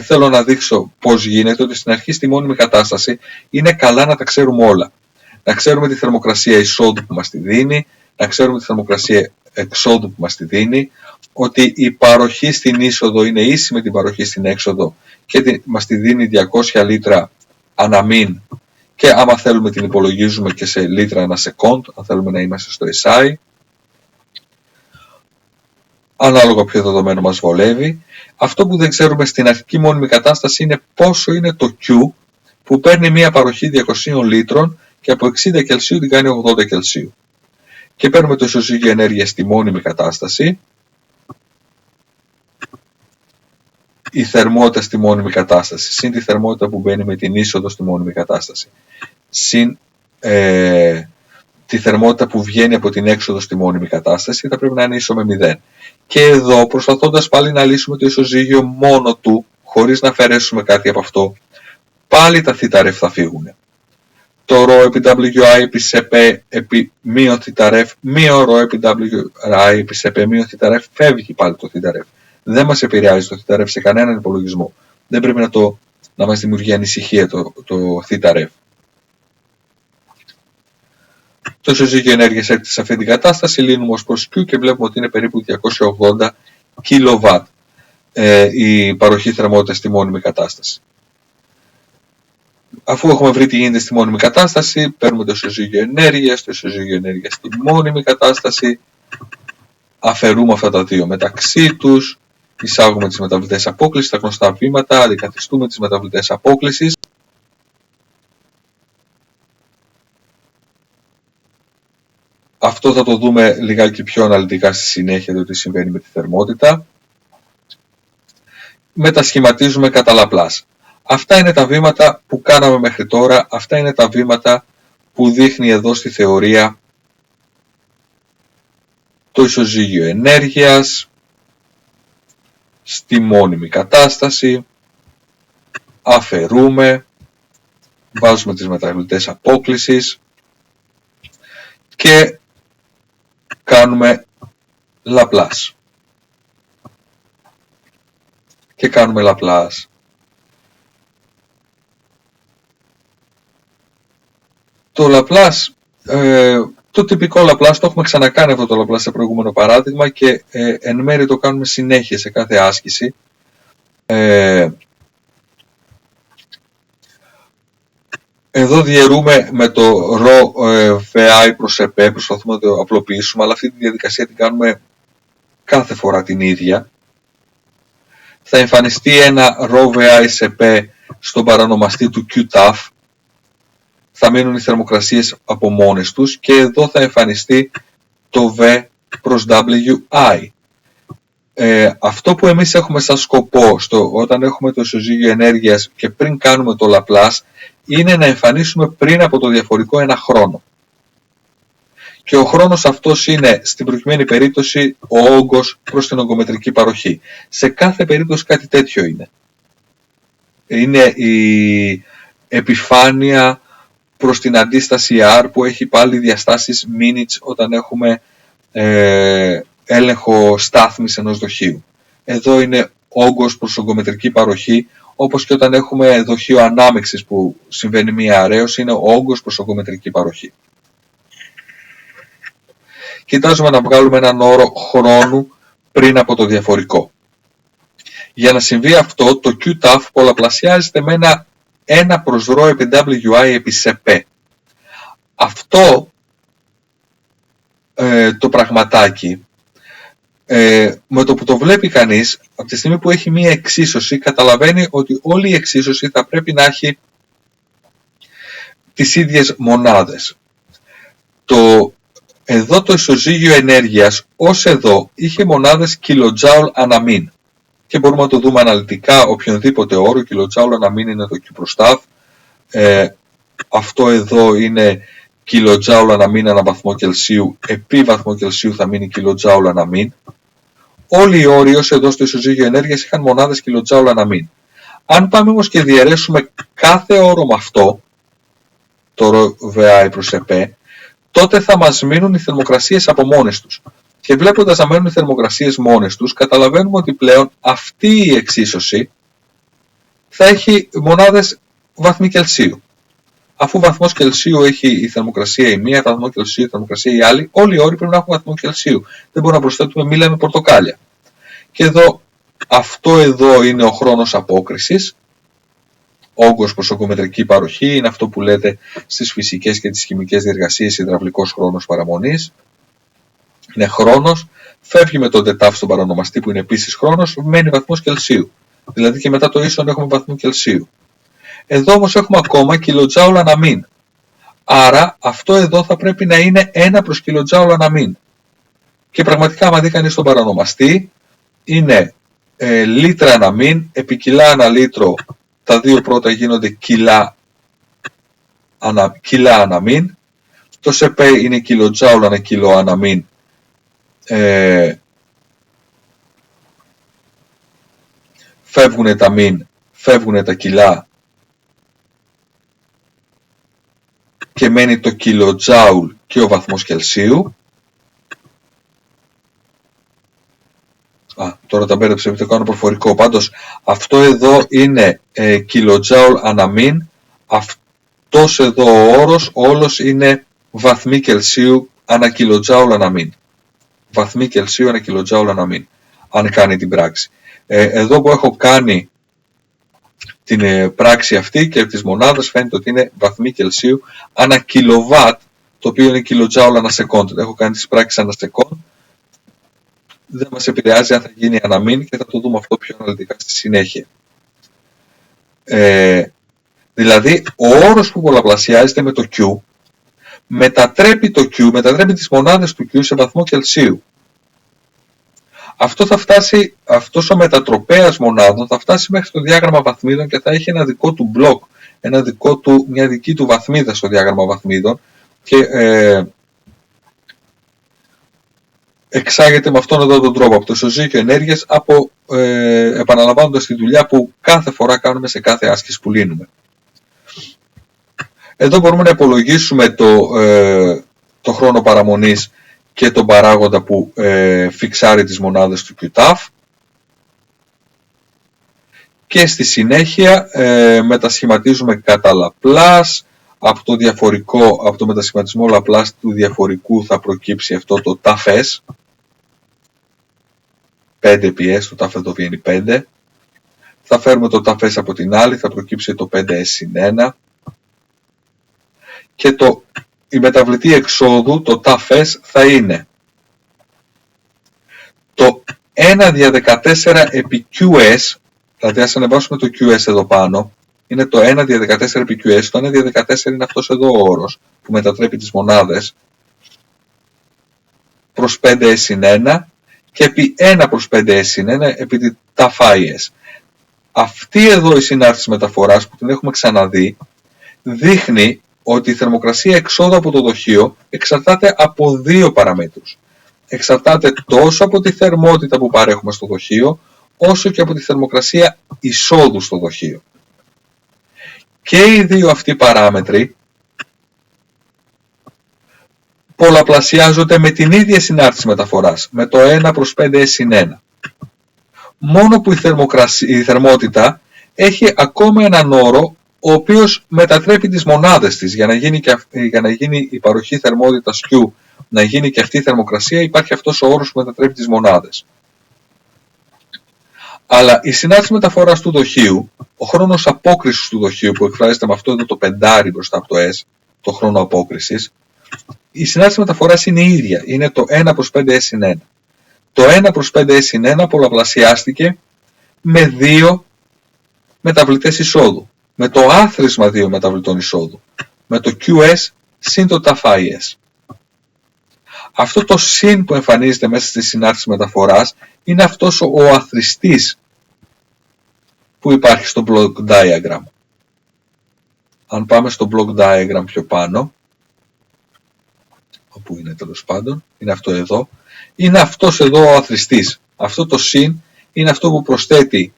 θέλω να δείξω πώς γίνεται, ότι στην αρχή στη μόνιμη κατάσταση είναι καλά να τα ξέρουμε όλα. Να ξέρουμε τη θερμοκρασία εισόδου που μας τη δίνει, να ξέρουμε τη θερμοκρασία εξόδου που μας τη δίνει, ότι η παροχή στην είσοδο είναι ίση με την παροχή στην έξοδο και μας τη δίνει 200 λίτρα αναμήν, και άμα θέλουμε την υπολογίζουμε και σε λίτρα ανά σεκόντ, αν θέλουμε να είμαστε στο SI, ανάλογα ποιο δεδομένο μας βολεύει. Αυτό που δεν ξέρουμε στην αρχική μόνιμη κατάσταση είναι πόσο είναι το Q, που παίρνει μια παροχή 200 λίτρων και από 60 Κελσίου την κάνει 80 Κελσίου. Και παίρνουμε το ισοζύγιο ενέργεια στη μόνιμη κατάσταση, η θερμότητα στη μόνιμη κατάσταση, συν τη θερμότητα που μπαίνει με την είσοδο στη μόνιμη κατάσταση, συν τη θερμότητα που βγαίνει από την έξοδο στη μόνιμη κατάσταση, θα πρέπει να είναι ίσο με 0. Και εδώ, προσπαθώντας πάλι να λύσουμε το ισοζύγιο μόνο του, χωρίς να αφαιρέσουμε κάτι από αυτό, πάλι τα θήτα ρεφ θα φύγουν. Το ρho επί WI επί σε P επί μείον θήτα ρεφ, μείον ρho επί WI επί σε P μείον θήτα ρεφ, φεύγει πάλι το θήτα ρεφ. Δεν μας επηρεάζει το θήτα ρεφ σε κανέναν υπολογισμό. Δεν πρέπει να μας δημιουργεί ανησυχία το θήτα ρεφ. Το ισοζύγιο ενέργειας έρχεται σε αυτή την κατάσταση, λύνουμε ως προς Q και βλέπουμε ότι είναι περίπου 280 kW η παροχή θερμότητας στη μόνιμη κατάσταση. Αφού έχουμε βρει τι γίνεται στη μόνιμη κατάσταση, παίρνουμε το ισοζύγιο ενέργειας, το ισοζύγιο ενέργειας στη μόνιμη κατάσταση, αφαιρούμε αυτά τα δύο μεταξύ τους, εισάγουμε τις μεταβλητές απόκλησης, τα γνωστά βήματα, αντικαθιστούμε τις μεταβλητές απόκλησης. Αυτό θα το δούμε λιγάκι πιο αναλυτικά στη συνέχεια, το τι συμβαίνει με τη θερμότητα. Μετασχηματίζουμε κατά Λαπλάς. Αυτά είναι τα βήματα που κάναμε μέχρι τώρα, αυτά είναι τα βήματα που δείχνει εδώ στη θεωρία το ισοζύγιο ενέργειας στη μόνιμη κατάσταση, αφαιρούμε, βάζουμε τις μεταβλητές απόκλησης και κάνουμε Λαπλάς. Το Λαπλάς, το τυπικό Λαπλάς, το έχουμε ξανακάνει αυτό το Λαπλάς σε προηγούμενο παράδειγμα και εν μέρει το κάνουμε συνέχεια σε κάθε άσκηση. Εδώ διαιρούμε με το ρho VI προς EP, προσπαθούμε να το απλοποιήσουμε, αλλά αυτή τη διαδικασία την κάνουμε κάθε φορά την ίδια. Θα εμφανιστεί ένα ρho VI σε P στον παρανομαστή του QTAF, θα μείνουν οι θερμοκρασίες από μόνες τους και εδώ θα εμφανιστεί το V προς WI. Αυτό που εμείς έχουμε σαν σκοπό όταν έχουμε το ισοζύγιο ενέργειας και πριν κάνουμε το Λαπλάς είναι να εμφανίσουμε πριν από το διαφορικό ένα χρόνο. Και ο χρόνος αυτός είναι στην προκειμένη περίπτωση ο όγκος προς την ογκομετρική παροχή. Σε κάθε περίπτωση κάτι τέτοιο είναι. Είναι η επιφάνεια προς την αντίσταση R που έχει πάλι διαστάσεις minutes όταν έχουμε έλεγχο στάθμης ενός δοχείου. Εδώ είναι όγκος προς ογκομετρική παροχή, όπως και όταν έχουμε δοχείο ανάμειξης που συμβαίνει μία αραίωση, είναι ο όγκος προς ογκομετρική παροχή. Κοιτάζουμε να βγάλουμε έναν όρο χρόνου πριν από το διαφορικό. Για να συμβεί αυτό, το QTAF πολλαπλασιάζεται με ένα 1 προς ρho επί WI επί σε P. Αυτό το πραγματάκι με το που το βλέπει κανείς, από τη στιγμή που έχει μία εξίσωση, καταλαβαίνει ότι όλη η εξίσωση θα πρέπει να έχει τις ίδιες μονάδες. Εδώ το ισοζύγιο ενέργειας ως εδώ είχε μονάδες κιλοτζάουλ ανά μίν. Και μπορούμε να το δούμε αναλυτικά οποιονδήποτε όρο, κιλοτζάουλ ανά μίν είναι το Q προς ταφ. Αυτό εδώ είναι κιλοτζάουλ ανά μίν ανά βαθμό Κελσίου, επί βαθμό Κελσίου θα μείνει κιλοτζάουλ ανά μίν. Όλοι οι όροι ως εδώ στο ισοζύγιο ενέργειας είχαν μονάδες κιλοτζάουλ ανά μίν. Αν πάμε όμως και διαιρέσουμε κάθε όρο με αυτό, το ΒΑ προς ΕΠ, τότε θα μας μείνουν οι θερμοκρασίες από μόνες τους. Και βλέποντας να μένουν οι θερμοκρασίες μόνες τους, καταλαβαίνουμε ότι πλέον αυτή η εξίσωση θα έχει μονάδες βαθμοί Κελσίου. Αφού βαθμός Κελσίου έχει η θερμοκρασία η μία, βαθμό Κελσίου η θερμοκρασία η άλλη, όλοι οι όροι πρέπει να έχουν βαθμό Κελσίου. Δεν μπορούμε να προσθέτουμε μήλα με πορτοκάλια. Και εδώ, αυτό εδώ είναι ο χρόνος απόκρισης. Όγκος προς ογκομετρική παροχή είναι αυτό που λέτε στις φυσικές και τις χημικές διεργασίες υδραυλικός χρόνος παραμονής. Είναι χρόνος, φεύγει με τον τετάφ στον παρονομαστή που είναι επίσης χρόνος, μένει βαθμός Κελσίου. Δηλαδή και μετά το ίσον έχουμε βαθμό Κελσίου. Εδώ όμως έχουμε ακόμα κιλοτζάουλ ανά μίν. Άρα αυτό εδώ θα πρέπει να είναι 1 προς κιλοτζάουλ ανά μίν. Και πραγματικά άμα δει κανείς τον παρονομαστή είναι λίτρα ανά μίν, επί κιλά ανά λίτρο, τα δύο πρώτα γίνονται κιλά ανά μίν. Το ΣΕΠ είναι κιλοτζάουλ ανά κιλό ανά μίν. Φεύγουν τα μίν, φεύγουν τα κιλά και μένει το κιλοτζάουλ και ο βαθμός Κελσίου. Τώρα τα μπέρδεψα επειδή το κάνω προφορικό. Πάντως αυτό εδώ είναι κιλοτζάουλ ανά μίν. Αυτός εδώ ο όρος όλος είναι βαθμοί Κελσίου ανά κιλοτζάουλ ανά μίν. Βαθμοί Κελσίου ανά κιλοτζάουλ ανά μίν. Αν κάνει την πράξη. Εδώ που έχω κάνει την πράξη αυτή και από τις μονάδες φαίνεται ότι είναι βαθμοί Κελσίου ανά κιλοβάτ, το οποίο είναι κιλοτζάουλ ανά σεκόντ. Έχω κάνει τις πράξεις ανά σεκόντ. Δεν μας επηρεάζει αν θα γίνει ανά μίν και θα το δούμε αυτό πιο αναλυτικά στη συνέχεια. Δηλαδή, ο όρος που πολλαπλασιάζεται με το Q μετατρέπει το Q, μετατρέπει τις μονάδες του Q σε βαθμό Κελσίου. Αυτό θα φτάσει, αυτός ο μετατροπέας μονάδων θα φτάσει μέχρι το διάγραμμα βαθμίδων και θα έχει ένα δικό του μπλοκ, μια δική του βαθμίδα στο διάγραμμα βαθμίδων και εξάγεται με αυτόν εδώ τον τρόπο από το ισοζύγιο ενέργειας, επαναλαμβάνοντας τη δουλειά που κάθε φορά κάνουμε σε κάθε άσκηση που λύνουμε. Εδώ μπορούμε να υπολογίσουμε το χρόνο παραμονής και τον παράγοντα που φιξάρει τις μονάδες του QTAF και στη συνέχεια μετασχηματίζουμε κατά Λαπλάς. Από το μετασχηματισμό Λαπλάς του διαφορικού θα προκύψει αυτό το TAF-S, 5πs, το TAF εδώ βγαίνει 5. Θα φέρουμε το TAF-S από την άλλη, θα προκύψει το 5S-1 και η μεταβλητή εξόδου, το TAF-S, θα είναι το 1/14 επί QS, δηλαδή ας ανεβάσουμε το QS εδώ πάνω, είναι το 1/14 επί QS, το 1/14 είναι αυτός εδώ ο όρος που μετατρέπει τις μονάδες προς 5S-1 και επί 1 προς 5S-1 επί τη TAF-IS. Αυτή εδώ η συνάρτηση μεταφοράς που την έχουμε ξαναδεί δείχνει ότι η θερμοκρασία εξόδου από το δοχείο εξαρτάται από δύο παραμέτρους. Εξαρτάται τόσο από τη θερμότητα που παρέχουμε στο δοχείο, όσο και από τη θερμοκρασία εισόδου στο δοχείο. Και οι δύο αυτοί παράμετροι πολλαπλασιάζονται με την ίδια συνάρτηση μεταφοράς, με το 1 προς 5S-1. Μόνο που η θερμότητα έχει ακόμα έναν όρο, ο οποίος μετατρέπει τις μονάδες της. Για να γίνει η παροχή θερμότητας Q, να γίνει και αυτή η θερμοκρασία, υπάρχει αυτός ο όρος που μετατρέπει τις μονάδες. Αλλά η συνάρτηση μεταφοράς του δοχείου, ο χρόνος απόκρισης του δοχείου που εκφράζεται με αυτό εδώ το πεντάρι μπροστά από το S, το χρόνο απόκρισης, η συνάρτηση μεταφοράς είναι η ίδια, είναι το 1 προς 5S-1. το 1 προς 5S-1 πολλαπλασιάστηκε με 2 μεταβλητές εισόδου. Με το άθροισμα 2 μεταβλητών εισόδου. Με το QS συν το TAF-IS. Αυτό το συν που εμφανίζεται μέσα στη συνάρτηση μεταφοράς είναι αυτός ο αθροιστής που υπάρχει στο block diagram. Αν πάμε στο block diagram πιο πάνω, όπου είναι τέλος πάντων, είναι αυτό εδώ, είναι αυτός εδώ ο αθροιστής. Αυτό το συν είναι αυτό που προσθέτει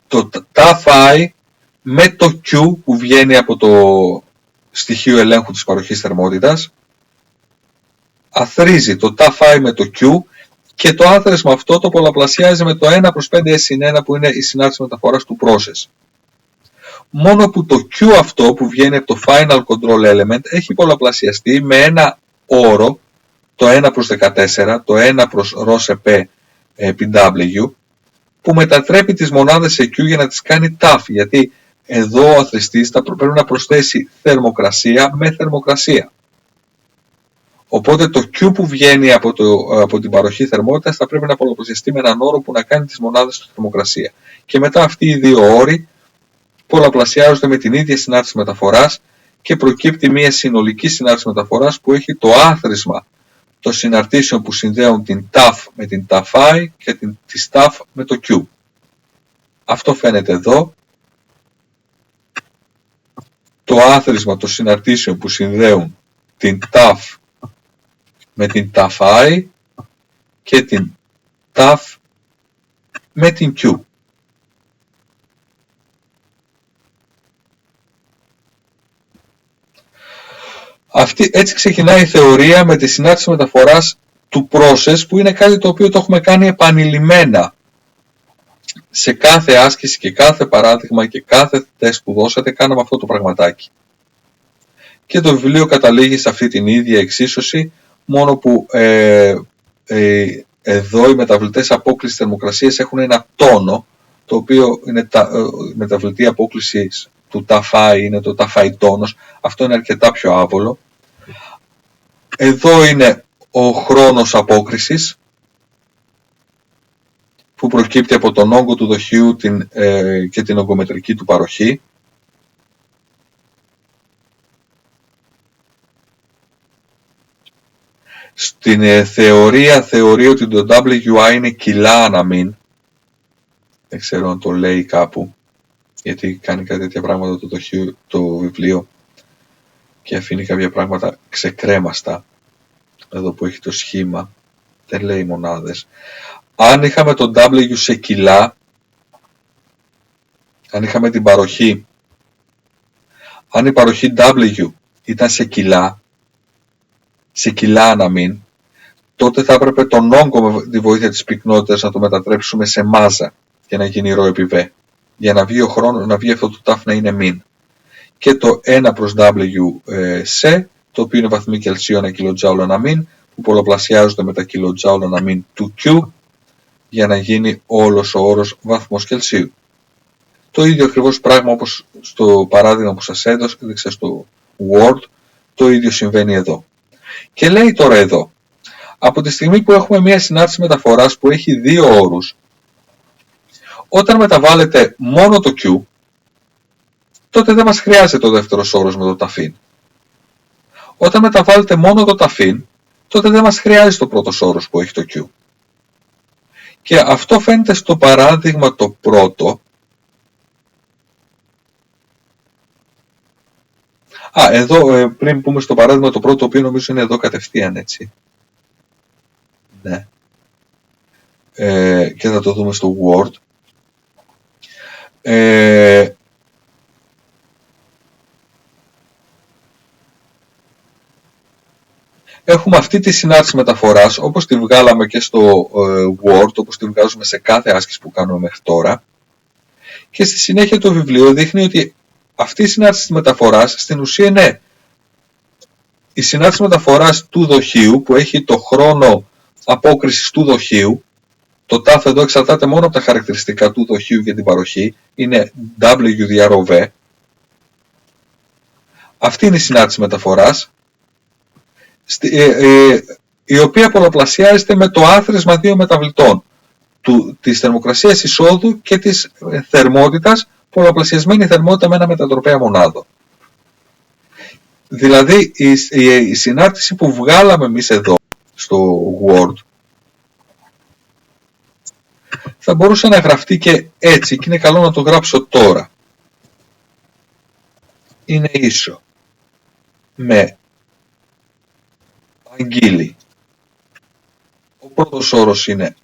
το TAF-I με το Q που βγαίνει από το στοιχείο ελέγχου της παροχής θερμότητας, αθρίζει το TAF-I με το Q και το άθροισμα αυτό το πολλαπλασιάζει με το 1 προς 5S-1 που είναι η συνάρτηση μεταφοράς του process. Μόνο που το Q αυτό που βγαίνει από το final control element έχει πολλαπλασιαστεί με ένα όρο, το 1 προς 14, το 1 προς ρ επί W, που μετατρέπει τις μονάδες σε Q για να τις κάνει TAF, γιατί εδώ ο αθροιστής θα πρέπει να προσθέσει θερμοκρασία με θερμοκρασία. Οπότε το Q που βγαίνει από την παροχή θερμότητας θα πρέπει να πολλαπλασιαστεί με έναν όρο που να κάνει τις μονάδες του θερμοκρασία. Και μετά αυτοί οι δύο όροι πολλαπλασιάζονται με την ίδια συνάρτηση μεταφοράς και προκύπτει μια συνολική συνάρτηση μεταφοράς που έχει το άθροισμα των συναρτήσεων που συνδέουν την TAF με την TAF-I και τη TAF με το Q. Αυτό φαίνεται εδώ. Το άθροισμα των συναρτήσεων που συνδέουν την TAF με την TAF-I και την TAF με την Q. Έτσι ξεκινάει η θεωρία με τη συνάρτηση μεταφοράς του process, που είναι κάτι το οποίο το έχουμε κάνει επανειλημμένα σε κάθε άσκηση και κάθε παράδειγμα και κάθε τεστ που δώσατε κάναμε αυτό το πραγματάκι. Και το βιβλίο καταλήγει σε αυτή την ίδια εξίσωση, μόνο που εδώ οι μεταβλητές απόκλησης θερμοκρασίας έχουν ένα τόνο, το οποίο είναι μεταβλητή απόκλησης του TAF-I, είναι το TAF-I τόνος. Αυτό είναι αρκετά πιο άβολο. Εδώ είναι ο χρόνος απόκρισης που προκύπτει από τον όγκο του δοχείου και την ογκομετρική του παροχή. Στην θεωρία θεωρεί ότι το WI είναι κιλά αναμήν. Δεν ξέρω αν το λέει κάπου, γιατί κάνει κάτι τέτοια πράγματα το βιβλίο και αφήνει κάποια πράγματα ξεκρέμαστα. Εδώ που έχει το σχήμα δεν λέει μονάδες. Αν είχαμε το W σε κιλά, αν είχαμε την παροχή, αν η παροχή W ήταν σε κιλά αναμήν, τότε θα έπρεπε τον όγκο με τη βοήθεια της πυκνότητας να το μετατρέψουμε σε μάζα για να γίνει ρho επί V, για να βγει ο χρόνος, να βγει αυτό το TAF να είναι μιν. Και το 1 προς W σε, το οποίο είναι βαθμοί Κελσίου ανά κιλοτζάουλ ανά μιν, που πολλαπλασιάζονται με τα κιλοτζάουλ ανά μιν του Q για να γίνει όλος ο όρος βαθμός Κελσίου. Το ίδιο ακριβώς πράγμα όπως στο παράδειγμα που σας έδειξα στο Word, το ίδιο συμβαίνει εδώ. Και λέει τώρα εδώ, από τη στιγμή που έχουμε μια συνάρτηση μεταφοράς που έχει δύο όρους, όταν μεταβάλλεται μόνο το Q, τότε δεν μας χρειάζεται ο δεύτερος όρος με το ταφήν. Όταν μεταβάλλεται μόνο το ταφήν, τότε δεν μας χρειάζεται ο πρώτος όρος που έχει το Q. Και αυτό φαίνεται στο παράδειγμα το πρώτο. Εδώ πριν πούμε στο παράδειγμα το πρώτο, το οποίο νομίζω είναι εδώ κατευθείαν, έτσι. Ναι. Και θα το δούμε στο Word. Έχουμε αυτή τη συνάρτηση μεταφοράς, όπως τη βγάλαμε και στο Word, όπως τη βγάζουμε σε κάθε άσκηση που κάνουμε μέχρι τώρα. Και στη συνέχεια το βιβλίο δείχνει ότι αυτή η συνάρτηση μεταφοράς στην ουσία είναι η συνάρτηση μεταφοράς του δοχείου που έχει το χρόνο απόκρισης του δοχείου. Το TAF εδώ εξαρτάται μόνο από τα χαρακτηριστικά του δοχείου για την παροχή. Είναι W δια ρho. Αυτή είναι η συνάρτηση μεταφοράς. η οποία πολλαπλασιάζεται με το άθροισμα δύο μεταβλητών, της θερμοκρασίας εισόδου και της θερμότητας, πολλαπλασιασμένη θερμότητα με ένα μετατροπέα μονάδο. Δηλαδή η συνάρτηση που βγάλαμε εμείς εδώ στο Word θα μπορούσε να γραφτεί και έτσι, και είναι καλό να το γράψω τώρα. Είναι ίσο με αγγείλη. Ο πρώτος όρος είναι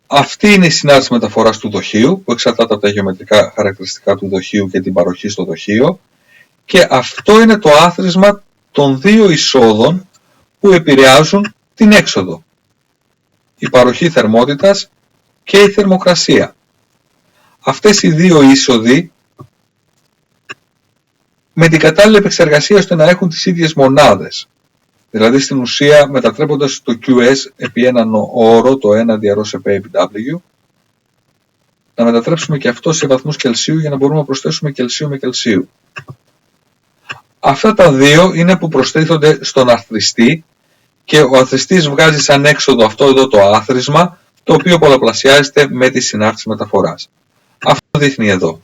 αυτή είναι η συνάρτηση μεταφοράς του δοχείου, που εξαρτάται από τα γεωμετρικά χαρακτηριστικά του δοχείου και την παροχή στο δοχείο, και αυτό είναι το άθροισμα των δύο εισόδων που επηρεάζουν την έξοδο. Η παροχή θερμότητας και η θερμοκρασία. Αυτές οι δύο είσοδοι, με την κατάλληλη επεξεργασία ώστε να έχουν τις ίδιες μονάδες, δηλαδή στην ουσία μετατρέποντας το QS επί έναν όρο, το 1 διαρρός επί ABW, να μετατρέψουμε και αυτό σε βαθμούς Κελσίου για να μπορούμε να προσθέσουμε Κελσίου με Κελσίου. Αυτά τα δύο είναι που προσθέτονται στον αθροιστή και ο αθροιστής βγάζει σαν έξοδο αυτό εδώ το άθροισμα, το οποίο πολλαπλασιάζεται με τη συνάρτηση μεταφοράς. Αυτό δείχνει εδώ.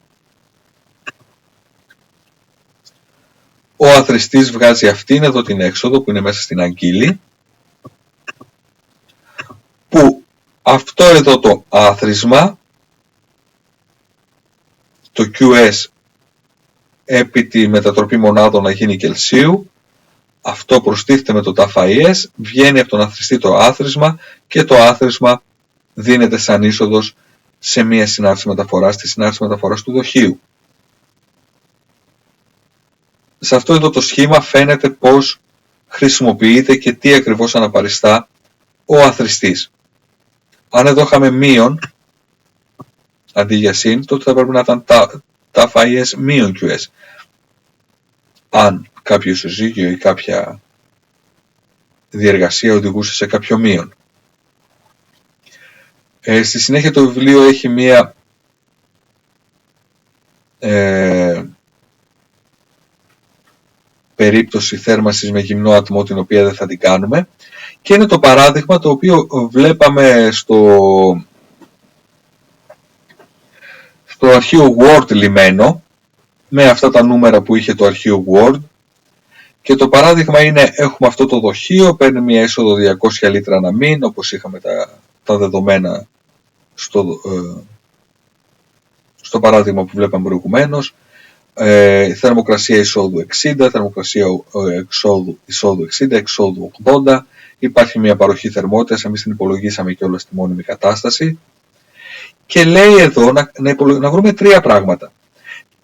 Ο αθροιστής βγάζει αυτήν εδώ την έξοδο που είναι μέσα στην αγγείλη, που αυτό εδώ το άθροισμα, το QS επί τη μετατροπή μονάδων να γίνει Κελσίου, αυτό προστίθεται με το ταφαΐες, βγαίνει από τον αθροιστή το άθροισμα και το άθροισμα δίνεται σαν είσοδος σε μία συνάρτηση μεταφοράς, τη συνάρτηση μεταφοράς του δοχείου. Σε αυτό εδώ το σχήμα φαίνεται πώς χρησιμοποιείται και τι ακριβώς αναπαριστά ο αθροιστής. Αν εδώ είχαμε μείον αντί για συν, τότε θα πρέπει να ήταν ταφαΐες μείον QS. Αν κάποιο ισοζύγιο ή κάποια διεργασία οδηγούσε σε κάποιο μείον. Στη συνέχεια το βιβλίο έχει μία περίπτωση θέρμανσης με γυμνό ατμό, την οποία δεν θα την κάνουμε, και είναι το παράδειγμα το οποίο βλέπαμε στο αρχείο Word λυμμένο, με αυτά τα νούμερα που είχε το αρχείο Word, και το παράδειγμα είναι, έχουμε αυτό το δοχείο, παίρνει μια είσοδο 200 λίτρα ανά μήν, όπως είχαμε τα δεδομένα στο παράδειγμα που βλέπαμε προηγουμένως, θερμοκρασία εισόδου 60, θερμοκρασία εισόδου 60, εξόδου 80, υπάρχει μια παροχή θερμότητας, εμείς την υπολογίσαμε και όλα στη μόνιμη κατάσταση, και λέει εδώ να βρούμε τρία πράγματα.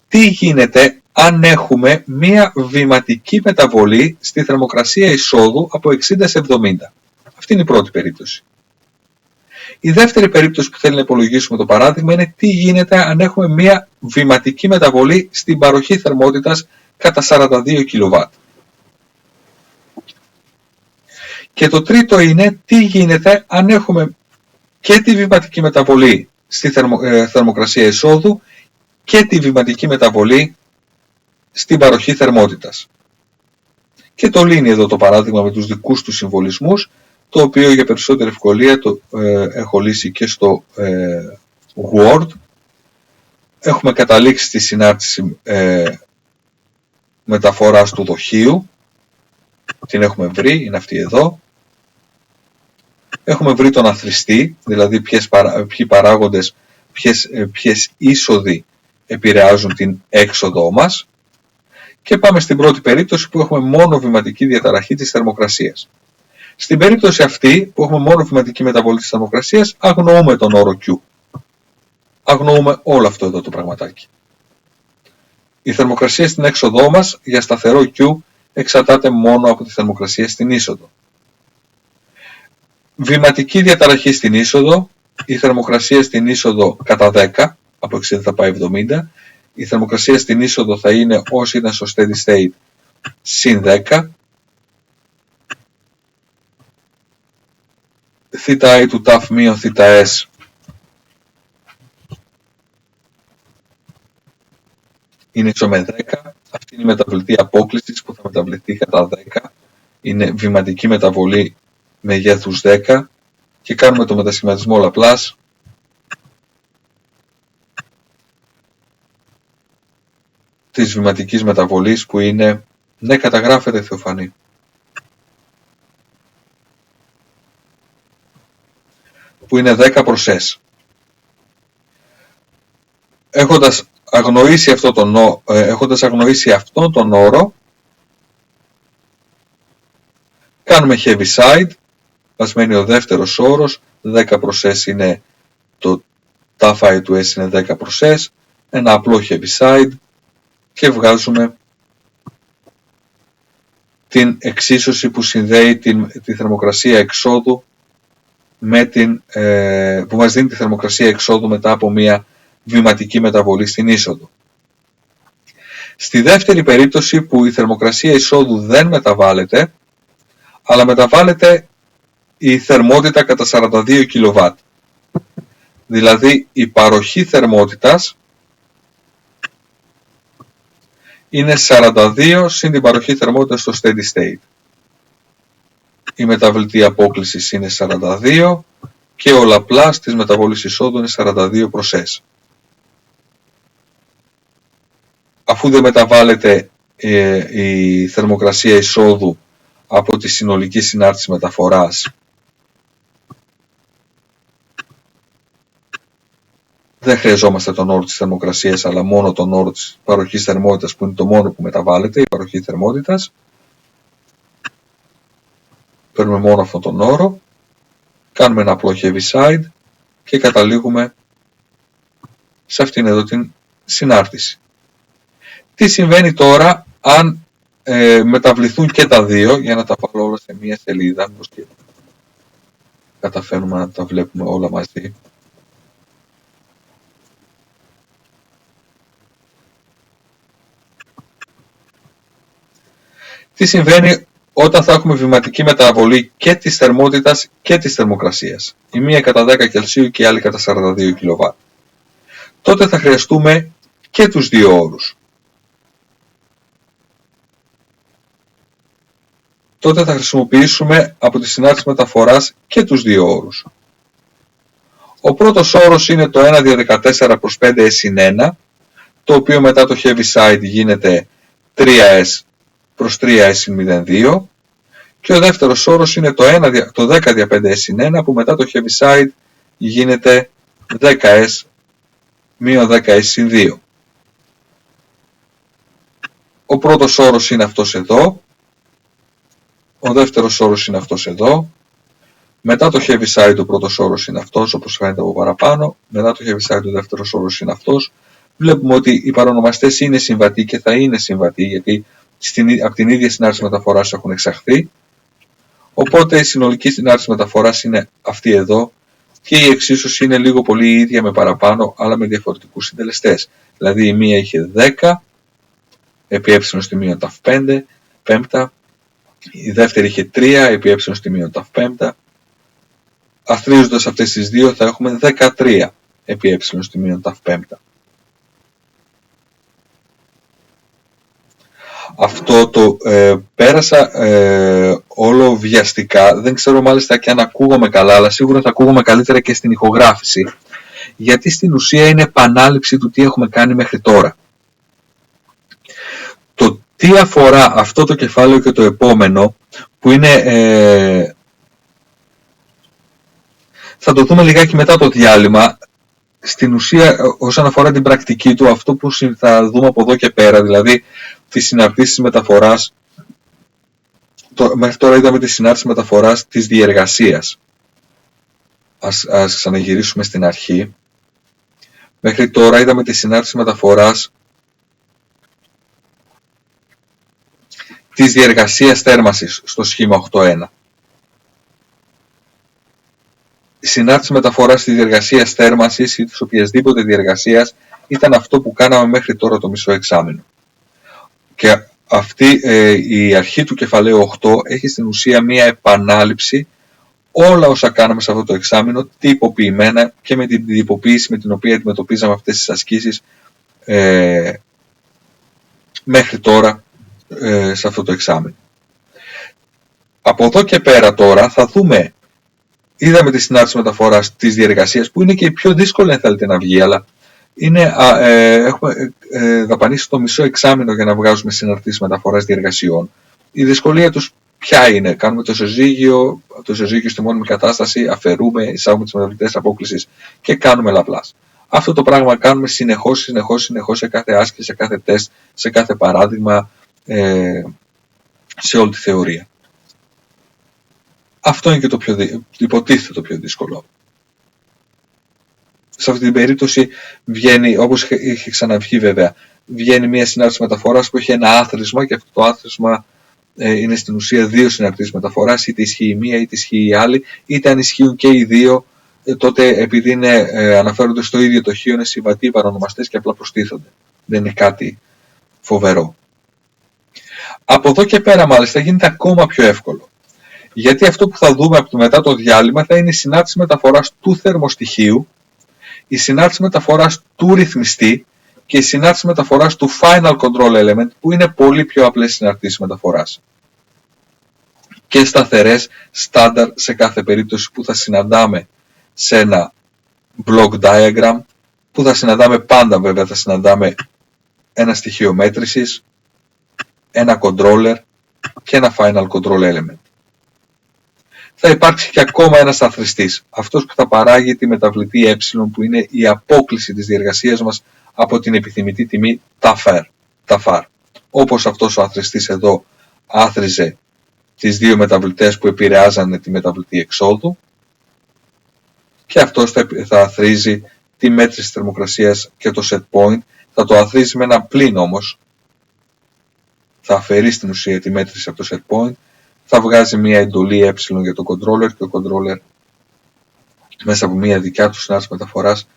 Τι γίνεται αν έχουμε μια βηματική μεταβολή στη θερμοκρασία εισόδου από 60 σε 70. Αυτή είναι η πρώτη περίπτωση. Η δεύτερη περίπτωση που θέλει να υπολογίσουμε το παράδειγμα είναι τι γίνεται αν έχουμε μια βηματική μεταβολή στην παροχή θερμότητας κατά 42 kW. Και το τρίτο είναι τι γίνεται αν έχουμε και τη βηματική μεταβολή στη θερμοκρασία εισόδου και τη βηματική μεταβολή στην παροχή θερμότητας. Και το λύνει εδώ το παράδειγμα με τους δικούς του συμβολισμούς, το οποίο για περισσότερη ευκολία το έχω λύσει και στο Word. Έχουμε καταλήξει στη συνάρτηση μεταφοράς του δοχείου. Την έχουμε βρει, είναι αυτή εδώ. Έχουμε βρει τον αθροιστή, δηλαδή ποιοι παράγοντες, ποιες είσοδοι επηρεάζουν την έξοδό μας. Και πάμε στην πρώτη περίπτωση που έχουμε μόνο βηματική διαταραχή της θερμοκρασίας. Στην περίπτωση αυτή που έχουμε μόνο βηματική μεταβολή της θερμοκρασίας, αγνοούμε τον όρο Q. Αγνοούμε όλο αυτό εδώ το πραγματάκι. Η θερμοκρασία στην έξοδό μας για σταθερό Q εξαρτάται μόνο από τη θερμοκρασία στην είσοδο. Βηματική διαταραχή στην είσοδο, η θερμοκρασία στην είσοδο κατά 10, από 60 θα πάει 70, η θερμοκρασία στην είσοδο θα είναι όσο ήταν στο steady state συν 10, θ του ταφ μείον θ s είναι ίσο με 10, αυτή είναι η μεταβλητή απόκλησης που θα μεταβληθεί κατά 10, είναι βηματική μεταβολή μεγέθους 10 και κάνουμε το μετασχηματισμό Λαπλάς της βηματικής μεταβολής που είναι, ναι καταγράφεται Θεοφανή, που είναι 10 προς S. Έχοντας αγνοήσει αυτόν τον όρο, κάνουμε heavy side, μας μένει ο δεύτερος όρος, 10 προς S είναι το ταφ του S είναι 10 προς S, ένα απλό heavy side και βγάζουμε την εξίσωση που συνδέει τη θερμοκρασία εξόδου με που μας δίνει τη θερμοκρασία εξόδου μετά από μια βηματική μεταβολή στην είσοδο. Στη δεύτερη περίπτωση που η θερμοκρασία εισόδου δεν μεταβάλλεται, αλλά μεταβάλλεται η θερμότητα κατά 42 kW. Δηλαδή η παροχή θερμότητας είναι 42 συν την παροχή θερμότητας στο steady state. Η μεταβλητή απόκληση είναι 42 και ο Λαπλάς της μεταβολής εισόδου είναι 42 προς S. Αφού δεν μεταβάλλεται η θερμοκρασία εισόδου από τη συνολική συνάρτηση μεταφοράς, δεν χρειαζόμαστε τον όρο της θερμοκρασίας, αλλά μόνο τον όρο της παροχής θερμότητας, που είναι το μόνο που μεταβάλλεται, η παροχή θερμότητας. Παίρνουμε μόνο αυτόν τον όρο, κάνουμε ένα απλό heavy side και καταλήγουμε σε αυτήν εδώ την συνάρτηση. Τι συμβαίνει τώρα αν μεταβληθούν και τα δύο, για να τα βάλω όλα σε μία σελίδα, μήπως και καταφέρουμε να τα βλέπουμε όλα μαζί. Τι συμβαίνει όταν θα έχουμε βηματική μεταβολή και της θερμότητας και της θερμοκρασίας. Η μία κατά 10 Κελσίου και η άλλη κατά 42 kW. Τότε θα χρειαστούμε και τους δύο όρους. Τότε θα χρησιμοποιήσουμε από τη συνάρτηση μεταφοράς και τους δύο όρους. Ο πρώτος όρος είναι το 1/14 προς 5S+1, το οποίο μετά το heavy side γίνεται 3S προς 3S+02, και ο δεύτερος όρος είναι το 10/5S+1, που μετά το heavy side γίνεται 10S μείον 10S+2. Ο πρώτος όρος είναι αυτός εδώ, ο δεύτερος όρος είναι αυτός εδώ, μετά το heavy side ο πρώτος όρος είναι αυτός, όπως φαίνεται από παραπάνω, μετά το heavy side ο δεύτερος όρος είναι αυτός. Βλέπουμε ότι οι παρονομαστές είναι συμβατοί και θα είναι συμβατοί, γιατί από την ίδια συνάρτηση μεταφοράς έχουν εξαχθεί. Οπότε η συνολική συνάρτηση μεταφοράς είναι αυτή εδώ και η εξίσωση είναι λίγο πολύ ίδια με παραπάνω, αλλά με διαφορετικούς συντελεστές. Δηλαδή η μία είχε 10 επί ε στη μείον ταφ 5, πέμπτα, η δεύτερη είχε 3 επί ε στη μείον ταφ 5. Αθροίζοντας αυτές τις δύο θα έχουμε 13 επί ε στη μείον ταφ 5. Αυτό το πέρασα όλο βιαστικά, δεν ξέρω μάλιστα και αν ακούγομαι καλά, αλλά σίγουρα θα ακούγομαι καλύτερα και στην ηχογράφηση, γιατί στην ουσία είναι επανάληψη του τι έχουμε κάνει μέχρι τώρα. Το τι αφορά αυτό το κεφάλαιο και το επόμενο, που είναι, θα το δούμε λιγάκι μετά το διάλειμμα, στην ουσία όσον αφορά την πρακτική του, αυτό που θα δούμε από εδώ και πέρα, δηλαδή τις συναρτήσεις μεταφοράς Μέχρι τώρα είδαμε τη συνάρτηση μεταφοράς της διεργασίας. Ας ξαναγυρίσουμε στην αρχή. Μέχρι τώρα είδαμε τη συνάρτηση μεταφοράς της διεργασίας θέρμανσης στο σχήμα 8.1. Η συνάρτηση μεταφοράς της διεργασίας θέρμανσης ή της οποιασδήποτε διεργασίας ήταν αυτό που κάναμε μέχρι τώρα το μισό εξάμηνο. Και αυτή η αρχή του κεφαλαίου 8 έχει στην ουσία μία επανάληψη όλα όσα κάναμε σε αυτό το εξάμηνο, τυποποιημένα και με την τυποποίηση με την οποία αντιμετωπίζαμε αυτές τις ασκήσεις μέχρι τώρα σε αυτό το εξάμηνο. Από εδώ και πέρα τώρα θα δούμε, είδαμε τη συνάρτηση μεταφοράς της διεργασίας που είναι και η πιο δύσκολη αν θέλετε να βγει, αλλά έχουμε δαπανίσει το μισό εξάμηνο για να βγάζουμε συναρτήσεις μεταφοράς διεργασιών. Η δυσκολία τους ποια είναι? Κάνουμε το ισοζύγιο στη μόνιμη κατάσταση, αφαιρούμε, εισάγουμε τις μεταβλητές απόκλησης και κάνουμε Λαπλάς. Αυτό το πράγμα κάνουμε συνεχώς σε κάθε άσκηση, σε κάθε τεστ, σε κάθε παράδειγμα, σε όλη τη θεωρία. Αυτό είναι και το υποτίθεται το πιο δύσκολο. Σε αυτή την περίπτωση βγαίνει, όπως είχε ξαναβγεί βέβαια, βγαίνει μια συνάρτηση μεταφοράς που έχει ένα άθροισμα και αυτό το άθροισμα είναι στην ουσία δύο συναρτήσεις μεταφοράς, είτε ισχύει η μία είτε ισχύει η άλλη, είτε αν ισχύουν και οι δύο, τότε επειδή αναφέρονται στο ίδιο το χείο είναι συμβατοί παρονομαστές και απλά προστίθονται. Δεν είναι κάτι φοβερό. Από εδώ και πέρα μάλιστα γίνεται ακόμα πιο εύκολο. Γιατί αυτό που θα δούμε μετά το διάλειμμα θα είναι η συνάρτηση μεταφοράς του θερμοστοιχείου, η συνάρτηση μεταφοράς του ρυθμιστή και η συνάρτηση μεταφοράς του final control element, που είναι πολύ πιο απλές συναρτήσεις μεταφοράς. Και σταθερές, στάνταρ σε κάθε περίπτωση που θα συναντάμε σε ένα block diagram, που θα συναντάμε πάντα βέβαια, θα συναντάμε ένα στοιχείο μέτρησης, ένα controller και ένα final control element. Θα υπάρξει και ακόμα ένας αθροιστής, αυτός που θα παράγει τη μεταβλητή ε, που είναι η απόκλιση της διεργασίας μας από την επιθυμητή τιμή ταφάρ. Όπως αυτός ο αθροιστής εδώ άθριζε τις δύο μεταβλητές που επηρεάζανε τη μεταβλητή εξόδου, και αυτός θα αθρίζει τη μέτρηση θερμοκρασίας και το set point, θα το αθρίζει με ένα πλήν όμως, θα αφαιρεί στην ουσία τη μέτρηση από το set point, θα βγάζει μια εντολή ε για το controller και ο controller μέσα από μια δικιά του συνάρτηση μεταφοράς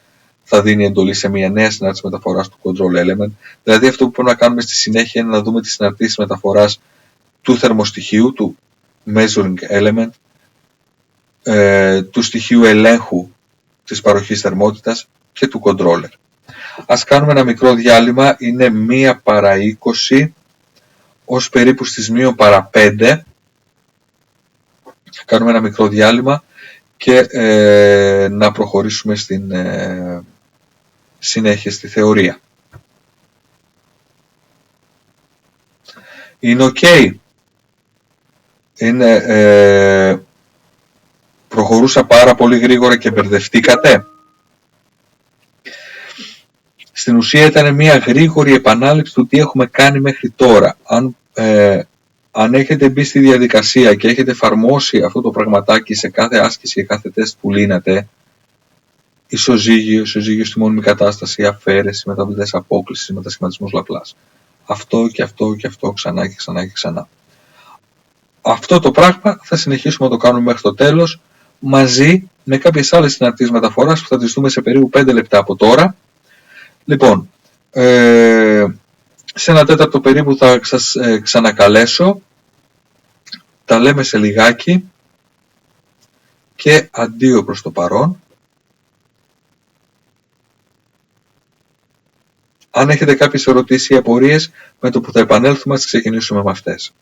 θα δίνει εντολή σε μια νέα συνάρτηση μεταφοράς του control element. Δηλαδή αυτό που πρέπει να κάνουμε στη συνέχεια είναι να δούμε τις συναρτήσεις μεταφοράς του θερμοστοιχείου, του measuring element, του στοιχείου ελέγχου της παροχής θερμότητας και του controller. Ας κάνουμε ένα μικρό διάλειμμα, είναι 1 παρά 20 ως περίπου στις 1 παρά 5. Κάνουμε ένα μικρό διάλειμμα και να προχωρήσουμε στην συνέχεια στη θεωρία. Είναι ok. Προχωρούσα πάρα πολύ γρήγορα και μπερδευτήκατε. Στην ουσία ήταν μια γρήγορη επανάληψη του τι έχουμε κάνει μέχρι τώρα. Αν έχετε μπει στη διαδικασία και έχετε εφαρμόσει αυτό το πραγματάκι σε κάθε άσκηση και κάθε τεστ που λύνετε, ισοζύγιο στη μόνιμη κατάσταση, αφαίρεση, μεταβλητές απόκλησης, μετασχηματισμός Λαπλάς. Αυτό και αυτό και αυτό ξανά και ξανά και ξανά. Αυτό το πράγμα θα συνεχίσουμε να το κάνουμε μέχρι το τέλος, μαζί με κάποιες άλλες συναρτήσεις μεταφοράς που θα τις δούμε σε περίπου 5 λεπτά από τώρα. Λοιπόν, σε ένα τέταρτο περίπου θα σας ξανακαλέσω. Τα λέμε σε λιγάκι και αντίο προς το παρόν. Αν έχετε κάποιες ερωτήσεις ή απορίες, με το που θα επανέλθουμε, ας ξεκινήσουμε με αυτές.